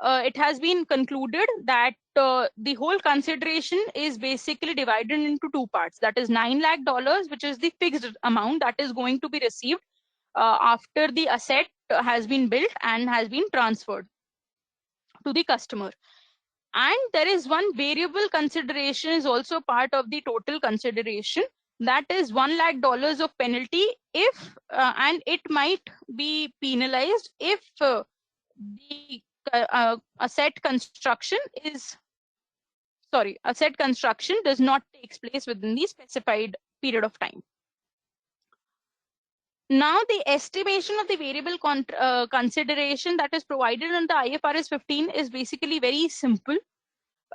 S1: it has been concluded that the whole consideration is basically divided into 2 parts. That is $9 lakh, which is the fixed amount that is going to be received after the asset has been built and has been transferred to the customer. And there is one variable consideration is also part of the total consideration. That is $1 lakh of penalty if, and it might be penalized if the asset construction does not take place within the specified period of time. Now, the estimation of the variable consideration that is provided under IFRS 15 is basically very simple.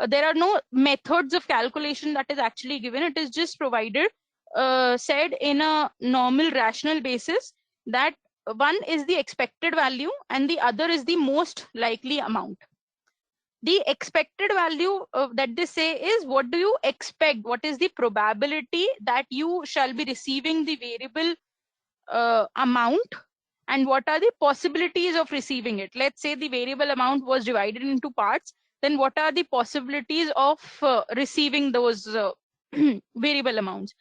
S1: There are no methods of calculation that is actually given. It is just provided, said in a normal rational basis, that one is the expected value and the other is the most likely amount. The expected value that they say is, what do you expect? What is the probability that you shall be receiving the variable amount, and what are the possibilities of receiving it? Let's say the variable amount was divided into parts. then what are the possibilities of receiving those variable amounts?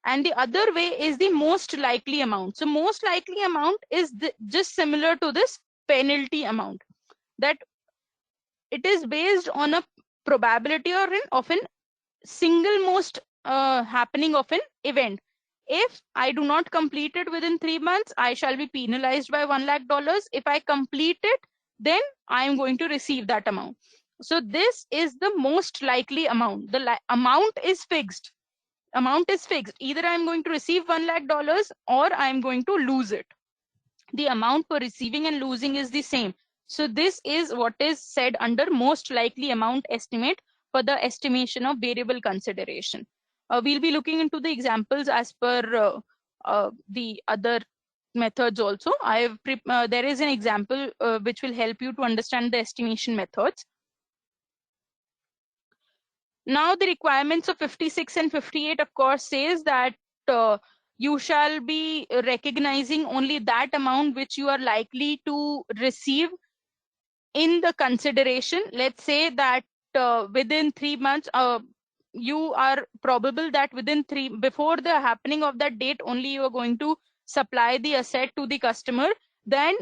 S1: And the other way is the most likely amount. So most likely amount is just similar to this penalty amount, that it is based on a probability or of an single most happening of an event. If I do not complete it within 3 months, I shall be penalized by $1 lakh. If I complete it, then I am going to receive that amount. So this is the most likely amount. The amount is fixed. Amount is fixed. Either I'm going to receive $1 lakh or I'm going to lose it. The amount for receiving and losing is the same. So this is what is said under most likely amount estimate for the estimation of variable consideration. We'll be looking into the examples as per the other methods also. There is an example which will help you to understand the estimation methods. Now the requirements of 56 and 58 of course says that you shall be recognizing only that amount which you are likely to receive in the consideration. Let's say that within 3 months, you are probable that before the happening of that date only you are going to supply the asset to the customer, then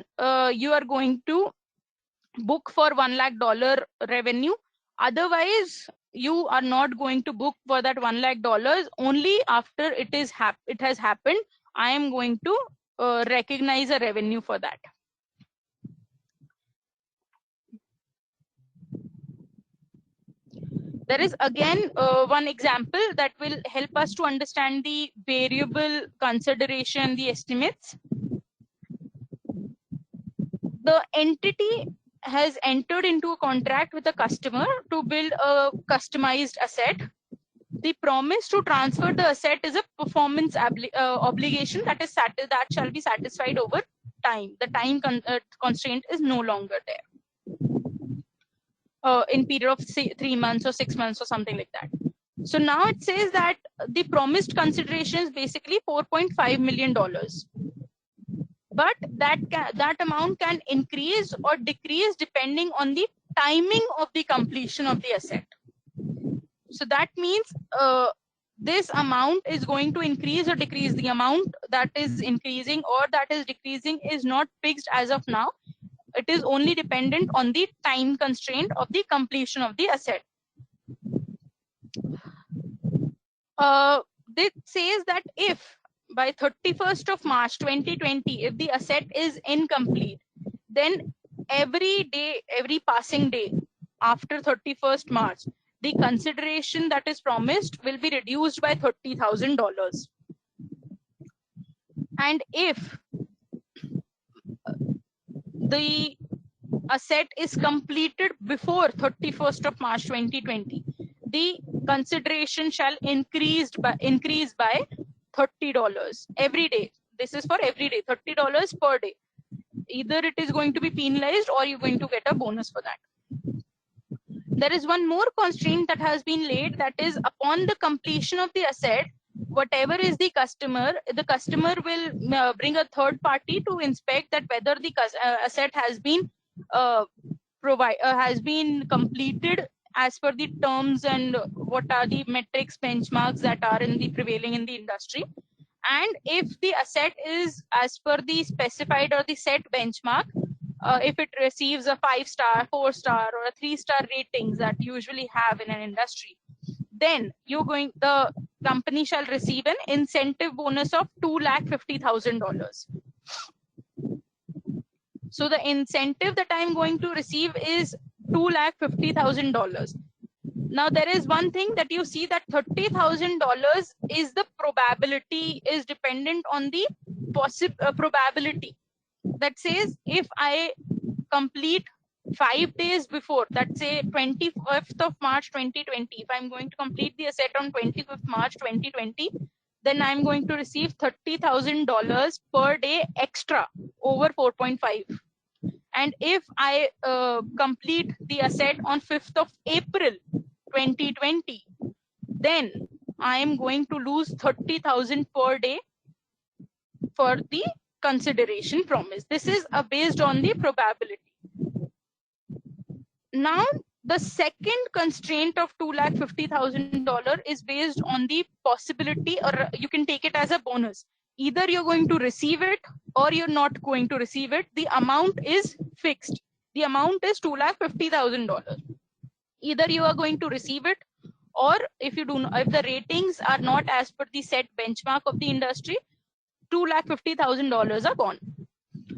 S1: you are going to book for $1 lakh revenue. Otherwise you are not going to book for that $1 lakh. Only after it has happened, I am going to recognize a revenue for that. There is again one example that will help us to understand the variable consideration, the estimates. The entity has entered into a contract with a customer to build a customized asset. The promise to transfer the asset is a performance obligation that shall be satisfied over time. The time constraint is no longer there in period of 3 months or 6 months or something like that. So now it says that the promised consideration is basically $4.5 million. But that amount can increase or decrease depending on the timing of the completion of the asset. So that means this amount is going to increase or decrease. The amount that is increasing or that is decreasing is not fixed as of now. It is only dependent on the time constraint of the completion of the asset. This says that if by 31st of March 2020, if the asset is incomplete, then every passing day after 31st March, the consideration that is promised will be reduced by $30,000. And if the asset is completed before 31st of March 2020, the consideration shall increase by $30 every day. This is for every day, $30 per day. Either it is going to be penalized or you're going to get a bonus for that. There is one more constraint that has been laid, that is upon the completion of the asset, whatever is the customer will bring a third party to inspect that whether the asset has been completed as per the terms and what are the metrics benchmarks that are prevailing in the industry. And if the asset is as per the specified or the set benchmark, if it receives a 5-star, 4-star or a 3-star ratings that usually have in an industry, then the company shall receive an incentive bonus of $250,000. So the incentive that I'm going to receive is $250,000. Now there is one thing that you see, that $30,000 is the probability, is dependent on the probability. That says if I complete 5 days before, let's say 25th of March 2020, if I'm going to complete the asset on 25th March 2020, then I'm going to receive $30,000 per day extra over 4.5. And if I complete the asset on 5th of April 2020, then I am going to lose 30,000 per day for the consideration promise. This is based on the probability. Now The second constraint of $250,000 is based on the possibility, or you can take it as a bonus. Either you're going to receive it or you're not going to receive it. The amount is fixed. The amount is $250,000. Either you are going to receive it, or if you do not, if the ratings are not as per the set benchmark of the industry, $250,000 are gone.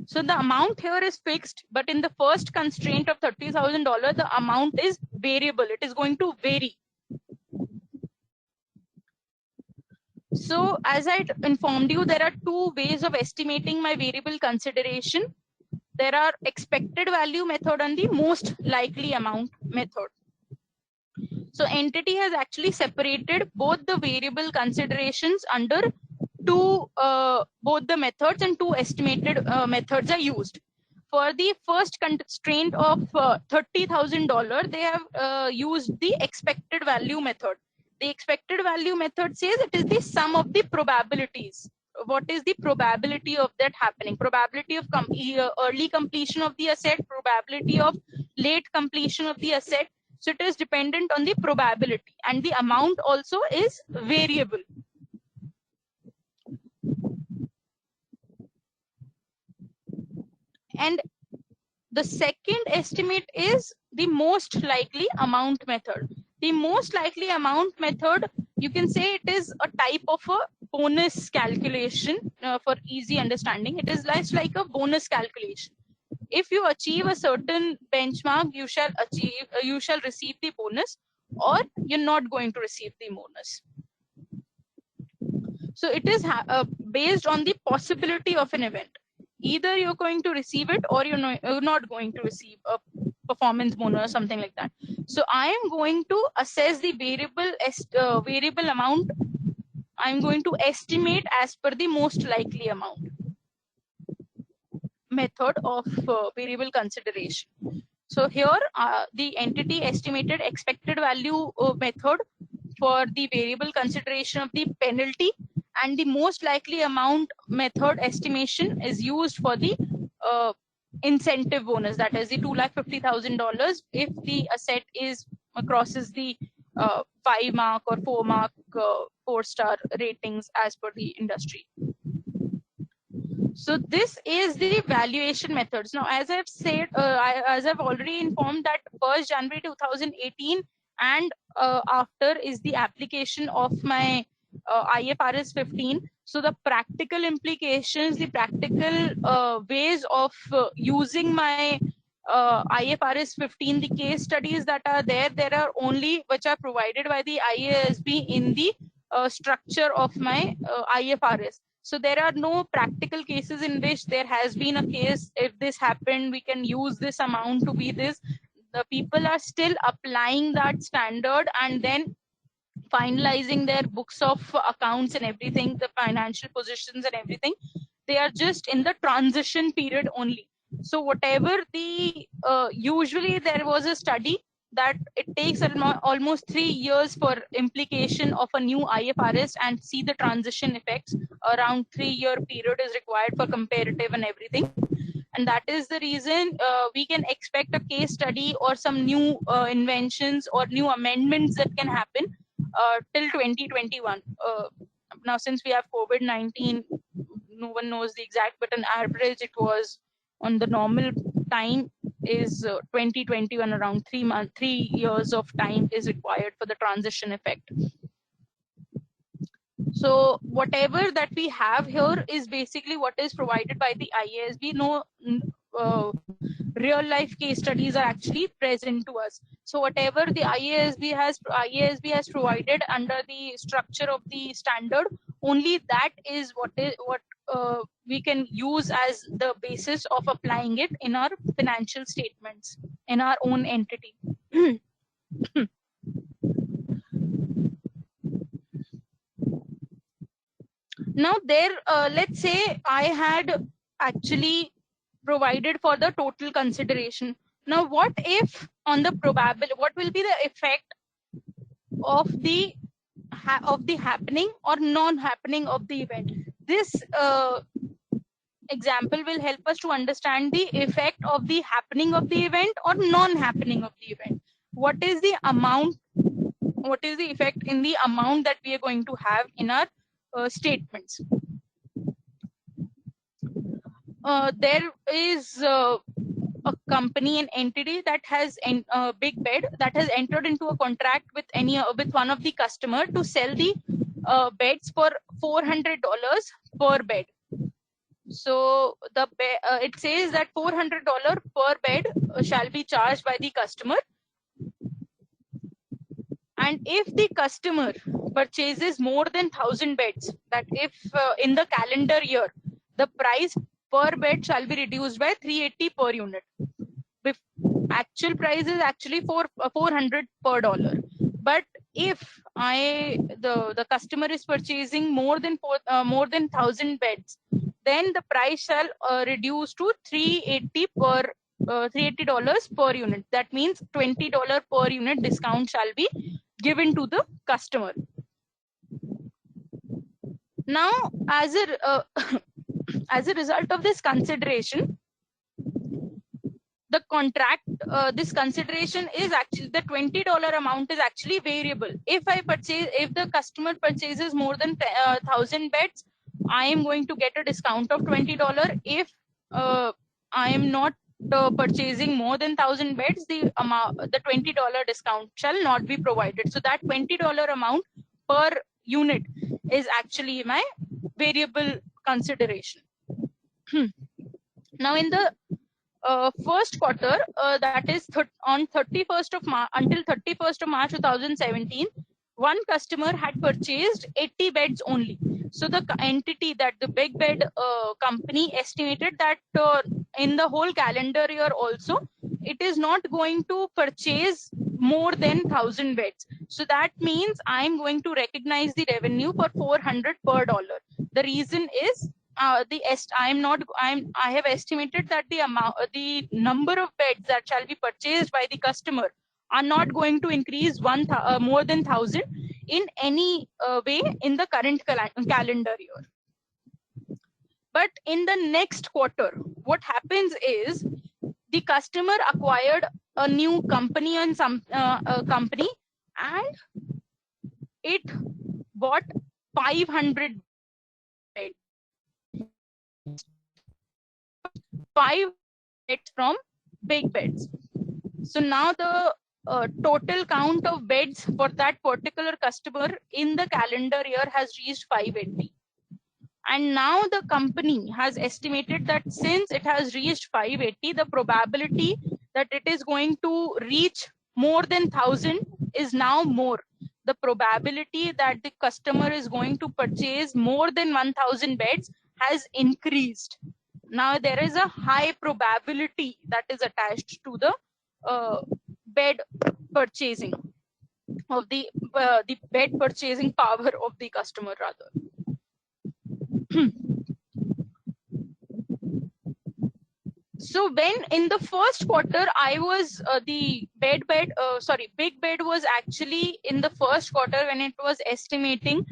S1: So the amount here is fixed, but in the first constraint of $30,000, the amount is variable. It is going to vary. So as I informed you, there are two ways of estimating my variable consideration. There are expected value method and the most likely amount method. So entity has actually separated both the variable considerations under both the methods, and two estimated methods are used. For the first constraint of $30,000, they have used the expected value method. The expected value method says it is the sum of the probabilities. What is the probability of that happening? Probability of early completion of the asset, probability of late completion of the asset. So it is dependent on the probability, and the amount also is variable. And the second estimate is the most likely amount method. The most likely amount method, you can say it is a type of a bonus calculation for easy understanding. It is less like a bonus calculation. If you achieve a certain benchmark, you shall receive the bonus, or you're not going to receive the bonus. So it is based on the possibility of an event. Either you're going to receive it or you're not going to receive a performance bonus or something like that. So I am going to assess the variable amount. I'm going to estimate as per the most likely amount method of variable consideration. So here the entity estimated expected value method for the variable consideration of the penalty, and the most likely amount method estimation is used for the incentive bonus, that is the $250,000 if the asset crosses the 5 mark or 4 mark 4-star ratings as per the industry. So this is the valuation methods. Now, as I've said, as I've already informed that 1st January 2018 and after is the application of my IFRS 15. So the practical implications, the practical ways of using my IFRS 15, the case studies that are there are only which are provided by the IASB in the structure of my IFRS. So there are no practical cases in which there has been a case, if this happened, we can use this amount to be this. The people are still applying that standard and then finalizing their books of accounts and everything, the financial positions and everything. They are just in the transition period only. So whatever the, usually there was a study that it takes almost 3 years for implication of a new IFRS and see the transition effects. Around 3-year period is required for comparative and everything. And that is the reason we can expect a case study or some new inventions or new amendments that can happen till 2021. Now, since we have COVID-19, no one knows the exact, but on average, it was on the normal time is 2021, around 3 years of time is required for the transition effect. So whatever that we have here is basically what is provided by the IASB. No real life case studies are actually present to us. So whatever the IASB has provided under the structure of the standard, only that is what we can use as the basis of applying it in our financial statements in our own entity. Now there, let's say I had actually provided for the total consideration. Now, what if on the probability, what will be the effect of the happening or non-happening of the event? This example will help us to understand the effect of the happening of the event or non-happening of the event. what is the amount, what is the effect in the amount that we are going to have in our statements. There is a company, an entity that has Big Bed that has entered into a contract with with one of the customer to sell the beds for $400 per bed. So the it says that $400 per bed shall be charged by the customer, and if the customer purchases more than 1,000 beds, that if in the calendar year the price per bed shall be reduced by 380 per unit. Actual price is actually 400 per dollar, but if the customer is purchasing more than 1,000 beds, then the price shall reduce to 380 per $380 per unit. That means $20 per unit discount shall be given to the customer. Now, as a as a result of this consideration, the contract, this consideration is actually the $20 amount is actually variable. If the customer purchases more than 1,000 beds, I am going to get a discount of $20. If I am not purchasing more than 1,000 beds, the $20 discount shall not be provided. So that $20 amount per unit is actually my variable consideration. Now, in the first quarter, that is on 31st of March until 31st of March 2017, one customer had purchased 80 beds only. So the entity, that the Big Bed company, estimated that in the whole calendar year also, it is not going to purchase more than 1,000 beds. So that means I'm going to recognize the revenue for 400 per dollar. The reason is I have estimated that the number of beds that shall be purchased by the customer are not going to increase more than 1,000 in any way in the current calendar year. But in the next quarter, what happens is the customer acquired a new company and company, and it bought 500 beds. 5 beds from Big Beds. So now the total count of beds for that particular customer in the calendar year has reached 580. And now the company has estimated that since it has reached 580, the probability that it is going to reach more than 1,000 is now more. The probability that the customer is going to purchase more than 1,000 beds has increased. Now there is a high probability that is attached to the bed purchasing of the bed purchasing power of the customer rather. So when in the first quarter, I was Big Bed was actually in the first quarter when it was estimating,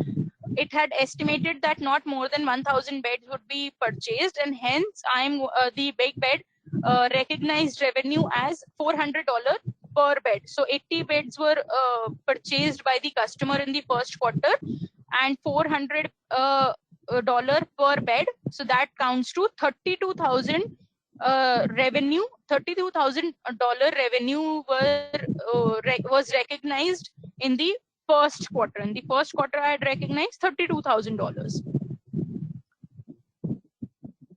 S1: it had estimated that not more than 1,000 beds would be purchased, and hence the Big Bed recognized revenue as $400 per bed. So 80 beds were purchased by the customer in the first quarter, and $400 per bed. So that counts to 32,000 revenue. $32,000 revenue was recognized in the first quarter. In the first quarter, I had recognized $32,000.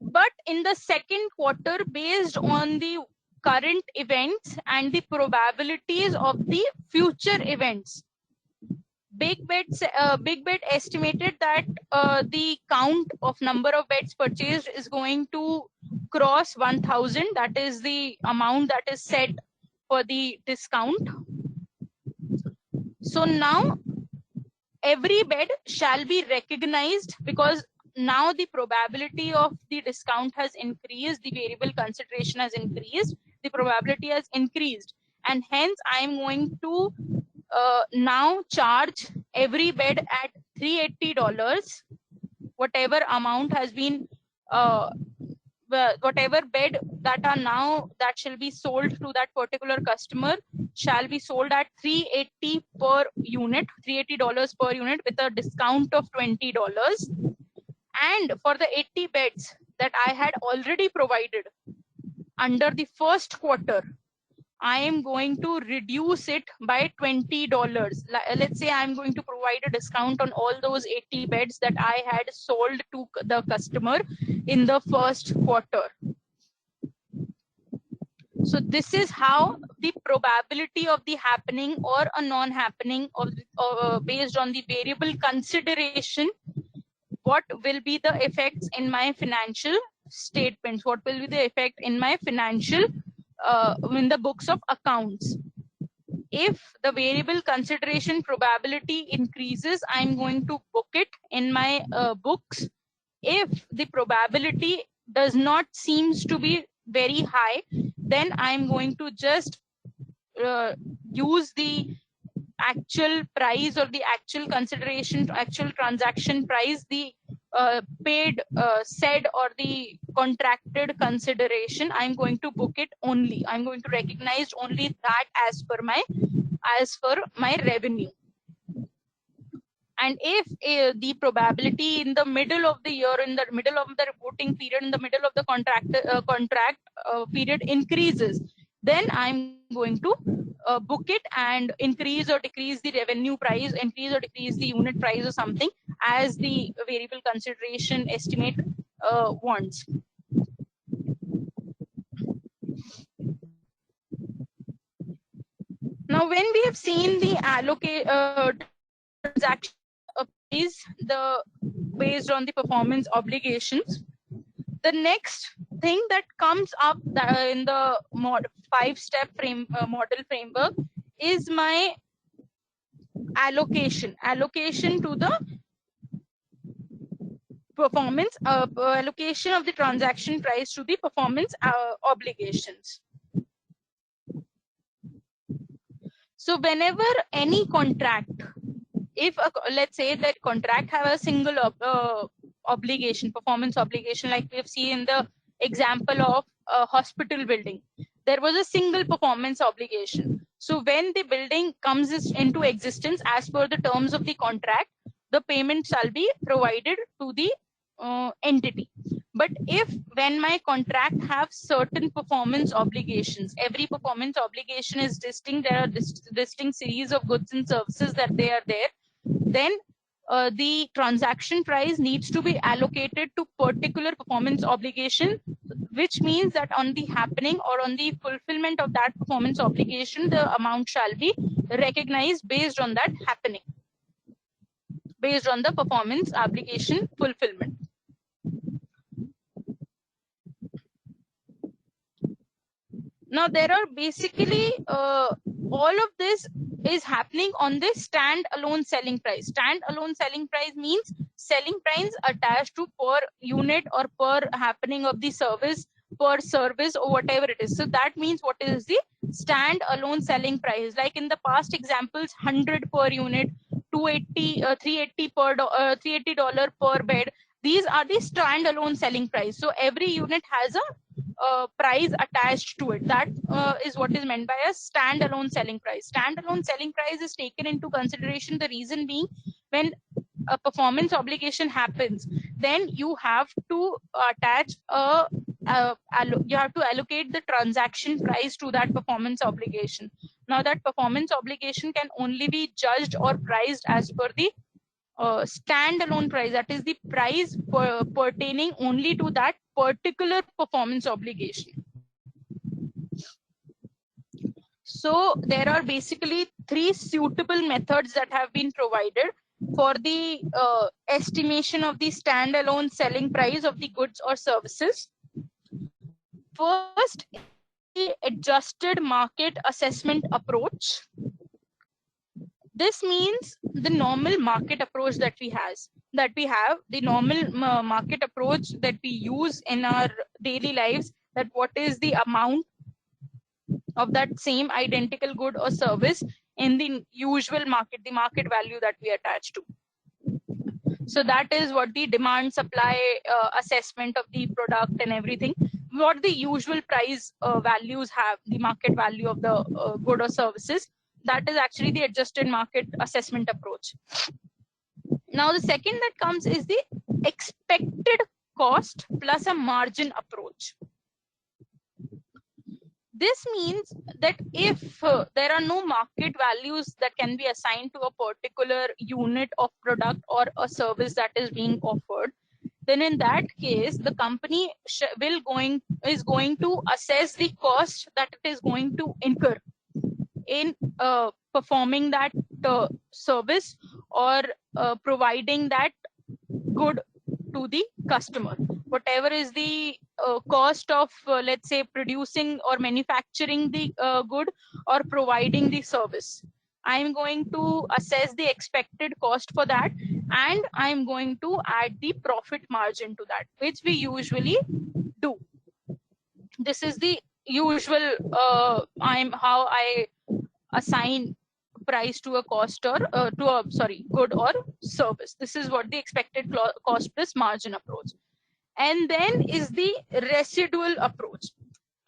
S1: But in the second quarter, based on the current events and the probabilities of the future events, Big Bed estimated that the count of number of beds purchased is going to cross 1,000. That is the amount that is set for the discount. So now every bed shall be recognized, because now the probability of the discount has increased, the variable consideration has increased, the probability has increased, and hence I am going to now charge every bed at $380, whatever amount has been whatever bed that shall be sold to that particular customer shall be sold at 380 per unit, $380 per unit with a discount of $20. And for the 80 beds that I had already provided under the first quarter, I am going to reduce it by $20. Let's say I'm going to provide a discount on all those 80 beds that I had sold to the customer in the first quarter. So this is how the probability of the happening or a non-happening based on the variable consideration, what will be the effects in my financial statements, what will be the effect in my financial in the books of accounts. If the variable consideration probability increases, I'm going to book it in my books. If the probability does not seems to be very high, then I'm going to just use the actual price or the actual consideration, actual transaction price, the paid, said, or the contracted consideration. I'm going to book it only. I'm going to recognize only that as per my revenue. And if the probability in the middle of the year, in the middle of the reporting period, in the middle of the contract period increases, then I'm going to book it and increase or decrease the revenue price, increase or decrease the unit price or something as the variable consideration estimate wants. Now, when we have seen the transaction is based on the performance obligations, the next thing that comes up in the 5-step model framework is my allocation to the performance, allocation of the transaction price to the performance obligations. So whenever any contract, if let's say that contract have a single obligation, performance obligation, like we have seen in the example of a hospital building, there was a single performance obligation. So when the building comes into existence, as per the terms of the contract, the payment shall be provided to the entity. But if when my contract have certain performance obligations, every performance obligation is distinct, there are distinct series of goods and services that they are there, then the transaction price needs to be allocated to particular performance obligation, which means that on the happening or on the fulfillment of that performance obligation, the amount shall be recognized based on that happening, based on the performance obligation fulfillment. Now, there are basically all of this is happening on the standalone selling price. Standalone selling price means selling price attached to per unit or per happening of the service, per service, or whatever it is. So that means what is the standalone selling price? Like in the past examples, 100 per unit, 280, $380 per bed. These are the standalone selling price. So every unit has a price attached to it. That is what is meant by a standalone selling price. Standalone selling price is taken into consideration. The reason being, when a performance obligation happens, then you have to attach you have to allocate the transaction price to that performance obligation. Now, that performance obligation can only be judged or priced as per the standalone price, that is the price pertaining only to that particular performance obligation. So there are basically 3 suitable methods that have been provided for the estimation of the standalone selling price of the goods or services. First, the adjusted market assessment approach. This means the normal market approach that we have, the normal market approach that we use in our daily lives, that what is the amount of that same identical good or service in the usual market, the market value that we attach to. So that is what the demand supply assessment of the product and everything, what the usual price values have, the market value of the good or services. That is actually the adjusted market assessment approach. Now the second that comes is the expected cost plus a margin approach. This means that if there are no market values that can be assigned to a particular unit of product or a service that is being offered, then in that case, the company is going to assess the cost that it is going to incur in performing that service or providing that good to the customer. Whatever is the cost of, let's say, producing or manufacturing the good or providing the service, I'm going to assess the expected cost for that, and I'm going to add the profit margin to that, which we usually do. This is the usual how I assign price to a cost or good or service. This is what the expected cost plus margin approach. And then is the residual approach.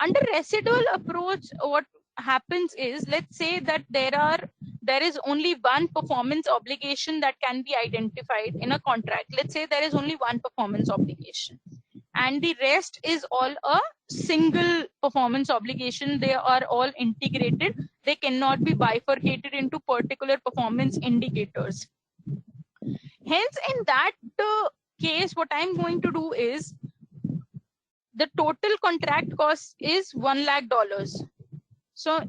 S1: Under residual approach, what happens is, let's say that there is only one performance obligation that can be identified in a contract. Let's say there is only one performance obligation and the rest is all a single performance obligation. They are all integrated. They cannot be bifurcated into particular performance indicators. Hence, in that case, what I'm going to do is, the total contract cost is $1 lakh. So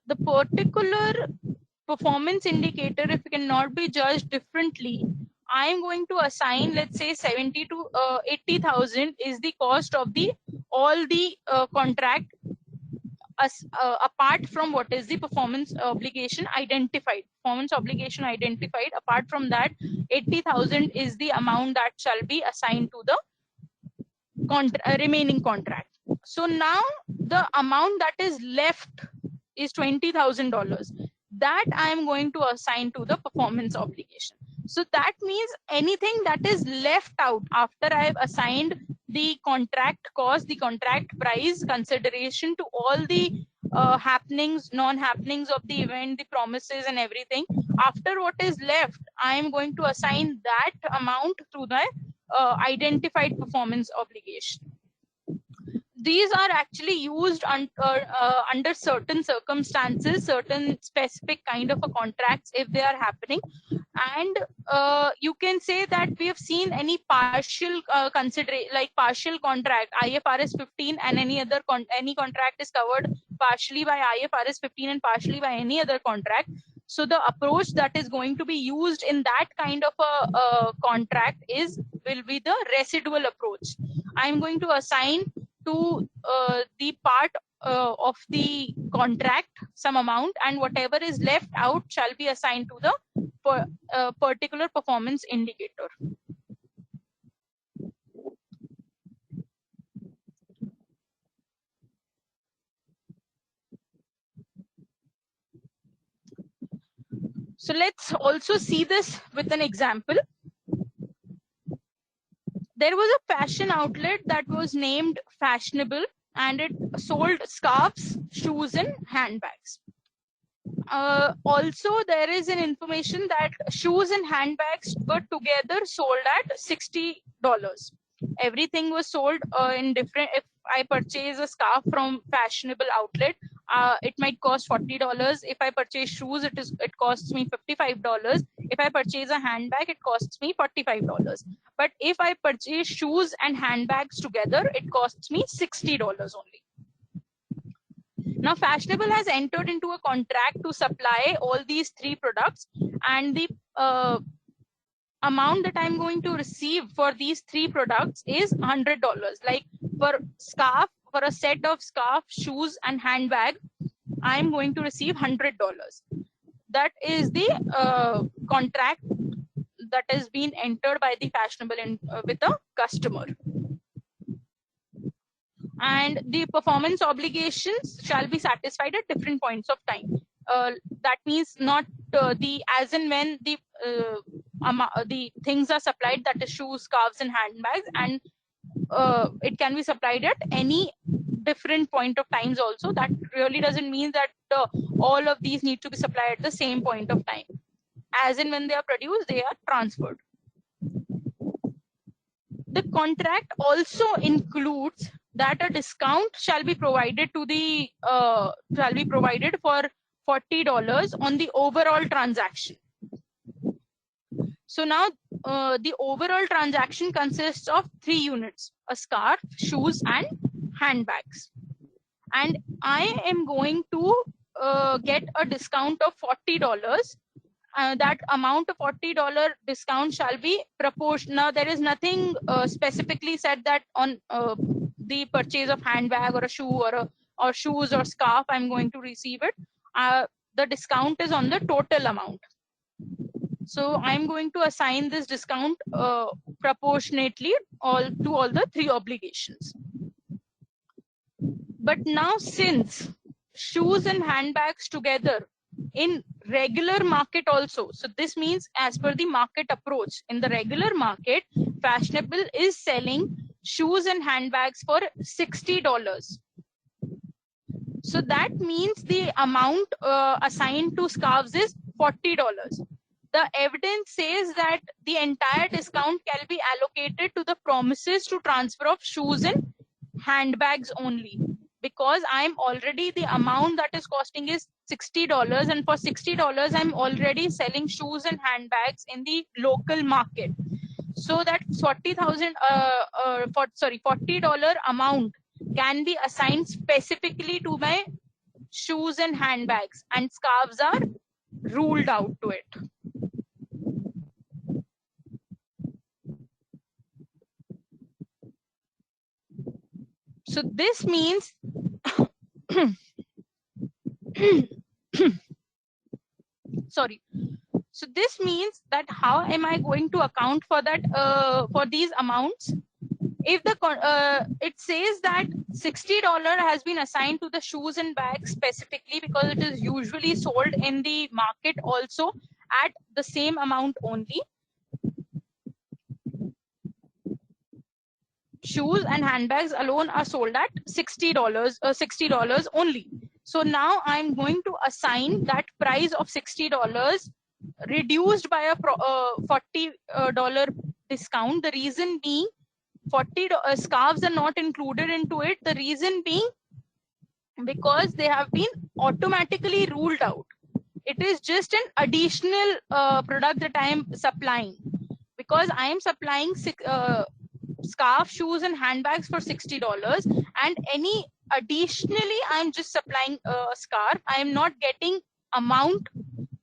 S1: the particular performance indicator, if it cannot be judged differently, I'm going to assign, let's say, 70 to 80,000 is the cost of the all the contract apart from what is the performance obligation identified. Performance obligation identified. Apart from that, 80,000 is the amount that shall be assigned to the remaining contract. So now the amount that is left is $20,000. That I am going to assign to the performance obligation. So that means anything that is left out after I have assigned the contract cost, the contract price, consideration to all the happenings, non-happenings of the event, the promises and everything. After what is left, I am going to assign that amount to the identified performance obligation. These are actually used under certain circumstances, certain specific kind of a contracts if they are happening. And you can say that we have seen any partial like partial contract, IFRS 15 and any other any contract is covered partially by IFRS 15 and partially by any other contract. So the approach that is going to be used in that kind of a contract will be the residual approach. I'm going to assign to the part of the contract some amount, and whatever is left out shall be assigned to the particular performance indicator. So let's also see this with an example. There was a fashion outlet that was named Fashionable, and it sold scarves, shoes, and handbags. Also, there is an information that shoes and handbags were together sold at $60. Everything was sold in different. If I purchase a scarf from Fashionable outlet, it might cost $40. If I purchase shoes, it costs me $55. If I purchase a handbag, it costs me $45. But if I purchase shoes and handbags together, it costs me $60 only. Now, Fashionable has entered into a contract to supply all these three products, and the amount that I'm going to receive for these three products is $100. Like for scarf, for a set of scarf, shoes, and handbag, I'm going to receive $100. That is the contract that has been entered by the Fashionable with a customer. And the performance obligations shall be satisfied at different points of time. That means not as and when the the things are supplied, that is shoes, scarves, and handbags, and it can be supplied at any different point of times also. That really doesn't mean that all of these need to be supplied at the same point of time. As in when they are produced, they are transferred. The contract also includes that a discount shall be provided to the shall be provided for $40 on the overall transaction. So now the overall transaction consists of 3 units: a scarf, shoes, and handbags. And I am going to get a discount of $40. That amount of $40 discount shall be proportional. Now, there is nothing specifically said that on the purchase of handbag or a shoe or shoes or scarf I'm going to receive it. The discount is on the total amount. So I'm going to assign this discount proportionately to all the 3 obligations. But now, since shoes and handbags together in regular market also, so this means as per the market approach, in the regular market, Fashionable is selling shoes and handbags for $60. So that means the amount assigned to scarves is $40. The evidence says that the entire discount can be allocated to the promises to transfer of shoes and handbags only, because I'm already, the amount that is costing is $60, and for $60 I'm already selling shoes and handbags in the local market. So that $40 amount can be assigned specifically to my shoes and handbags, and scarves are ruled out to it. So this means sorry. So this means that how am I going to account for that for these amounts? If the it says that $60 has been assigned to the shoes and bags specifically because it is usually sold in the market also at the same amount only. Shoes and handbags alone are sold at $60 only. So now I'm going to assign that price of $60 reduced by a $40 discount. The reason being, scarves are not included into it. The reason being because they have been automatically ruled out. It is just an additional product that I am supplying, because I am supplying scarf, shoes, and handbags for $60, and any additionally I'm just supplying a scarf. I am not getting amount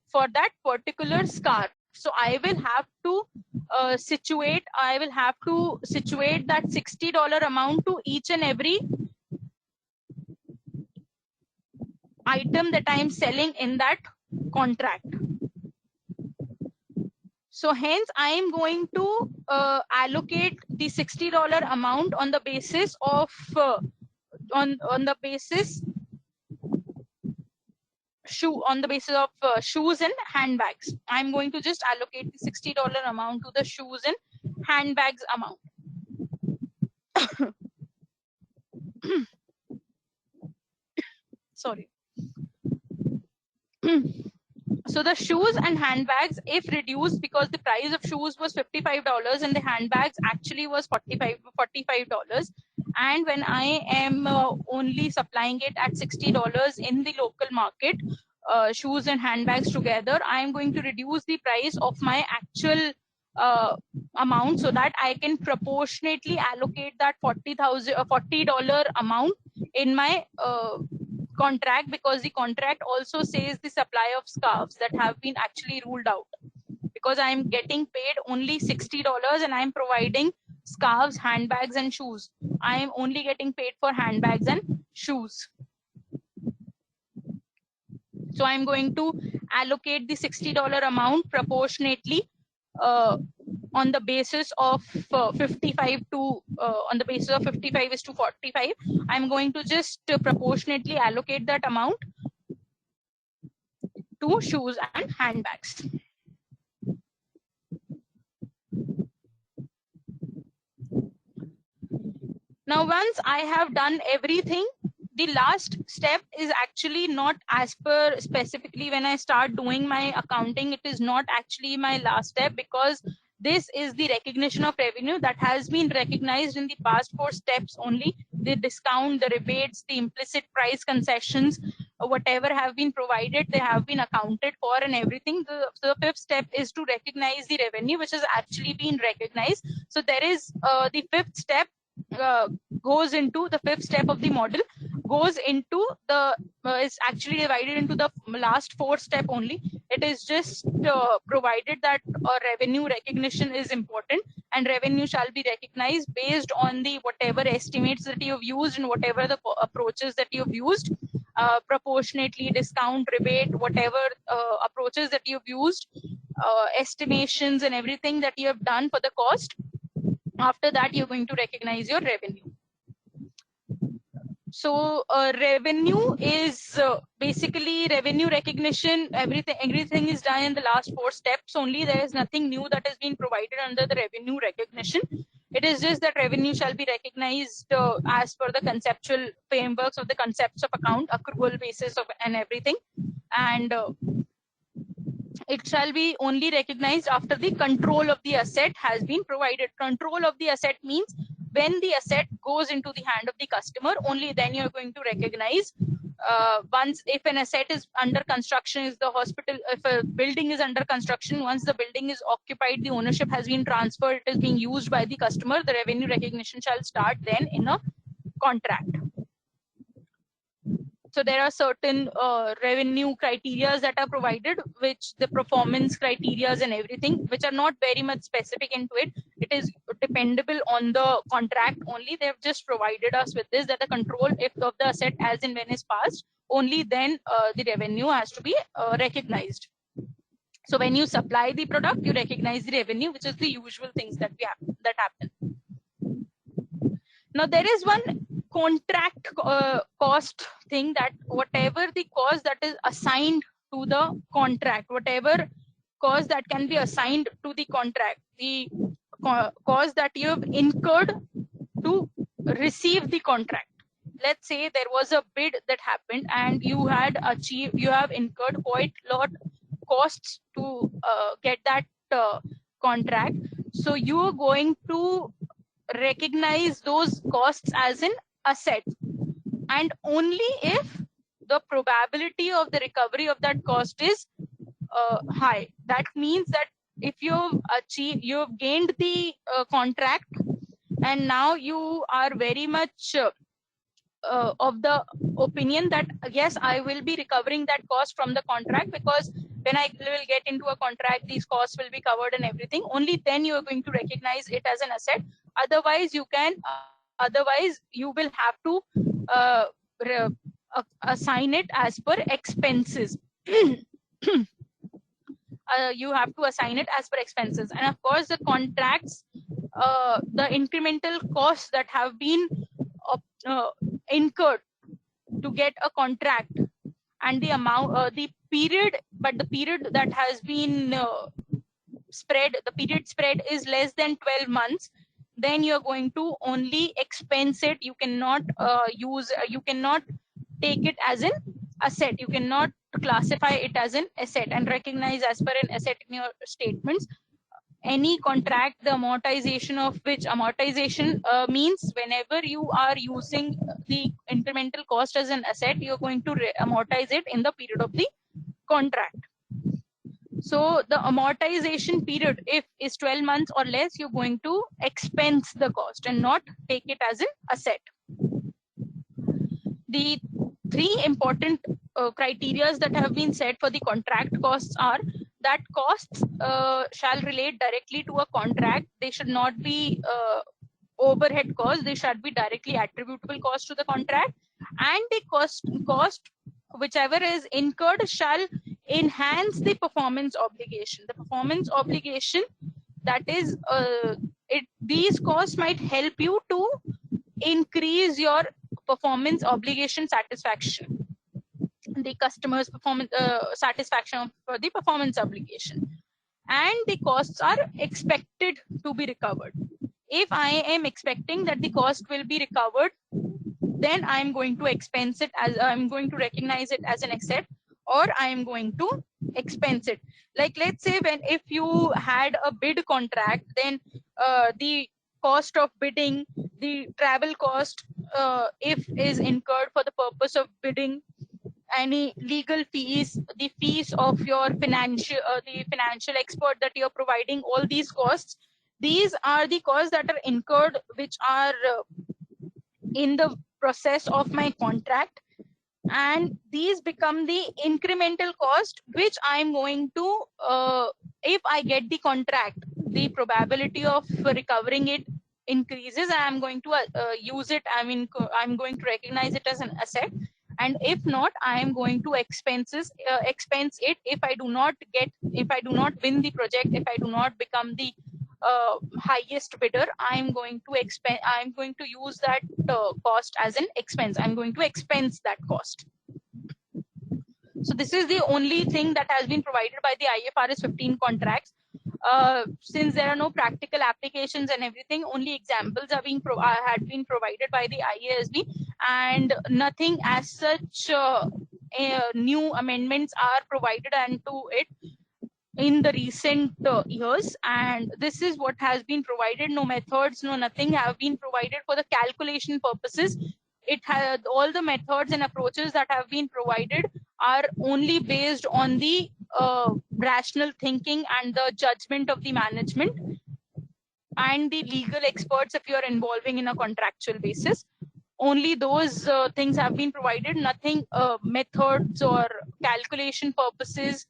S1: for that particular scarf. So I will have to situate that $60 amount to each and every item that I am selling in that contract. So hence I am going to allocate the $60 amount on the basis of on the basis of shoes and handbags. I'm going to just allocate the $60 amount to the shoes and handbags amount. Sorry. So the shoes and handbags, if reduced, because the price of shoes was $55 and the handbags actually was $45, and when I am only supplying it at $60 in the local market, shoes and handbags together, I am going to reduce the price of my actual amount so that I can proportionately allocate that $40 amount in my contract, because the contract also says the supply of scarves that have been actually ruled out, because I am getting paid only $60 and I am providing scarves, handbags, and shoes. I am only getting paid for handbags and shoes. So I'm going to allocate the $60 amount proportionately on the basis of 55 to on the basis of 55 is to 45. I'm going to just proportionately allocate that amount to shoes and handbags. Now, once I have done everything, the last step is actually not as per specifically when I start doing my accounting, it is not actually my last step, because this is the recognition of revenue that has been recognized in the past 4 steps only. The discount, the rebates, the implicit price concessions, whatever have been provided, they have been accounted for and everything. The fifth step is to recognize the revenue, which has actually been recognized. So there is the fifth step goes into the fifth step of the model, goes into the is actually divided into the last 4 step only. It is just provided that revenue recognition is important, and revenue shall be recognized based on the whatever estimates that you have used and whatever the approaches that you have used, proportionately, discount, rebate, whatever approaches that you've used, estimations and everything that you have done for the cost. After that, you're going to recognize your revenue. So revenue is basically revenue recognition. Everything is done in the last 4 steps only. There is nothing new that has been provided under the revenue recognition. It is just that revenue shall be recognized as per the conceptual frameworks of the concepts of account, accrual basis of and everything. And it shall be only recognized after the control of the asset has been provided. Control of the asset means when the asset goes into the hand of the customer, only then you're going to recognize. Once, if an asset is under construction, is the hospital, if a building is under construction, once the building is occupied, the ownership has been transferred, it is being used by the customer, the revenue recognition shall start then in a contract. So there are certain revenue criteria that are provided, which the performance criteria and everything, which are not very much specific into it. It is dependable on the contract only. They've just provided us with this, that the control if of the asset as and when is passed, only then the revenue has to be recognized. So when you supply the product, you recognize the revenue, which is the usual things that happen. Now there is one contract cost thing, that whatever the cost that is assigned to the contract, whatever cost that can be assigned to the contract, the cost that you have incurred to receive the contract. Let's say there was a bid that happened and you have incurred quite a lot costs to get that contract. So you are going to recognize those costs as an asset, and only if the probability of the recovery of that cost is high. That means that if you've gained the contract, and now you are very much of the opinion that yes, I will be recovering that cost from the contract, because when I will get into a contract, these costs will be covered and everything. Only then you are going to recognize it as an asset. Otherwise, you will have to assign it as per expenses. You have to assign it as per expenses, and of course, the contracts, the incremental costs that have been incurred to get a contract, and the amount, the period that has been spread, the period spread is less than 12 months, then you're going to only expense it. You cannot you cannot take it as an asset. You cannot classify it as an asset and recognize as per an asset in your statements. Any contract, the amortization of which, amortization means whenever you are using the incremental cost as an asset, you're going to amortize it in the period of the contract. So the amortization period, if is 12 months or less, you're going to expense the cost and not take it as an asset. The 3 important criteria that have been set for the contract costs are that costs shall relate directly to a contract. They should not be overhead costs. They should be directly attributable costs to the contract, and the cost whichever is incurred shall enhance the performance obligation. The performance obligation, that is, these costs might help you to increase your performance obligation satisfaction, the customer's performance satisfaction for the performance obligation, and the costs are expected to be recovered. If I am expecting that the cost will be recovered, then I am going to expense it as I'm going to recognize it as an asset, or I am going to expense it. Like let's say if you had a bid contract, then the cost of bidding, the travel cost, if is incurred for the purpose of bidding, any legal fees, the fees of your the financial expert that you're providing, all these costs, these are the costs that are incurred, which are in the process of my contract, and these become the incremental cost which I'm going to if I get the contract, the probability of recovering it increases. I'm going to use it, I'm going to recognize it as an asset. And if not, I am going to expense it if I do not win the project, if I do not become the highest bidder. I'm going to use that cost as an expense. I'm going to expense that cost. So this is the only thing that has been provided by the IFRS 15 contracts. Since there are no practical applications and everything, only examples are had been provided by the IASB, and nothing as such new amendments are provided unto it in the recent years. And this is what has been provided. No methods, no nothing have been provided for the calculation purposes. It had all the methods and approaches that have been provided are only based on the rational thinking and the judgment of the management and the legal experts if you are involving in a contractual basis. Only those things have been provided. Nothing methods or calculation purposes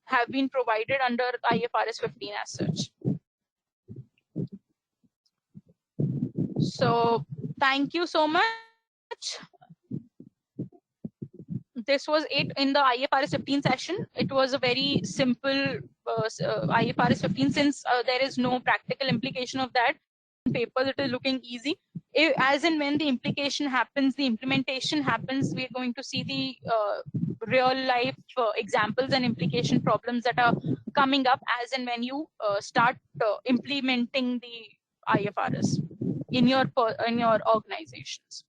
S1: have been provided under IFRS 15 as such. So thank you so much. This was it in the IFRS 15 session. It was a very simple IFRS 15, since there is no practical implication of that. On paper, it is looking easy. As and when the implication happens, the implementation happens, we're going to see the real life examples and implication problems that are coming up as and when you start implementing the IFRS in your organizations.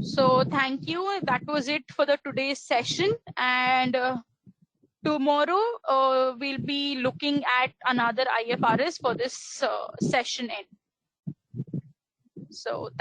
S1: So thank you. That was it for the today's session, and tomorrow we'll be looking at another IFRS for this session end. So thank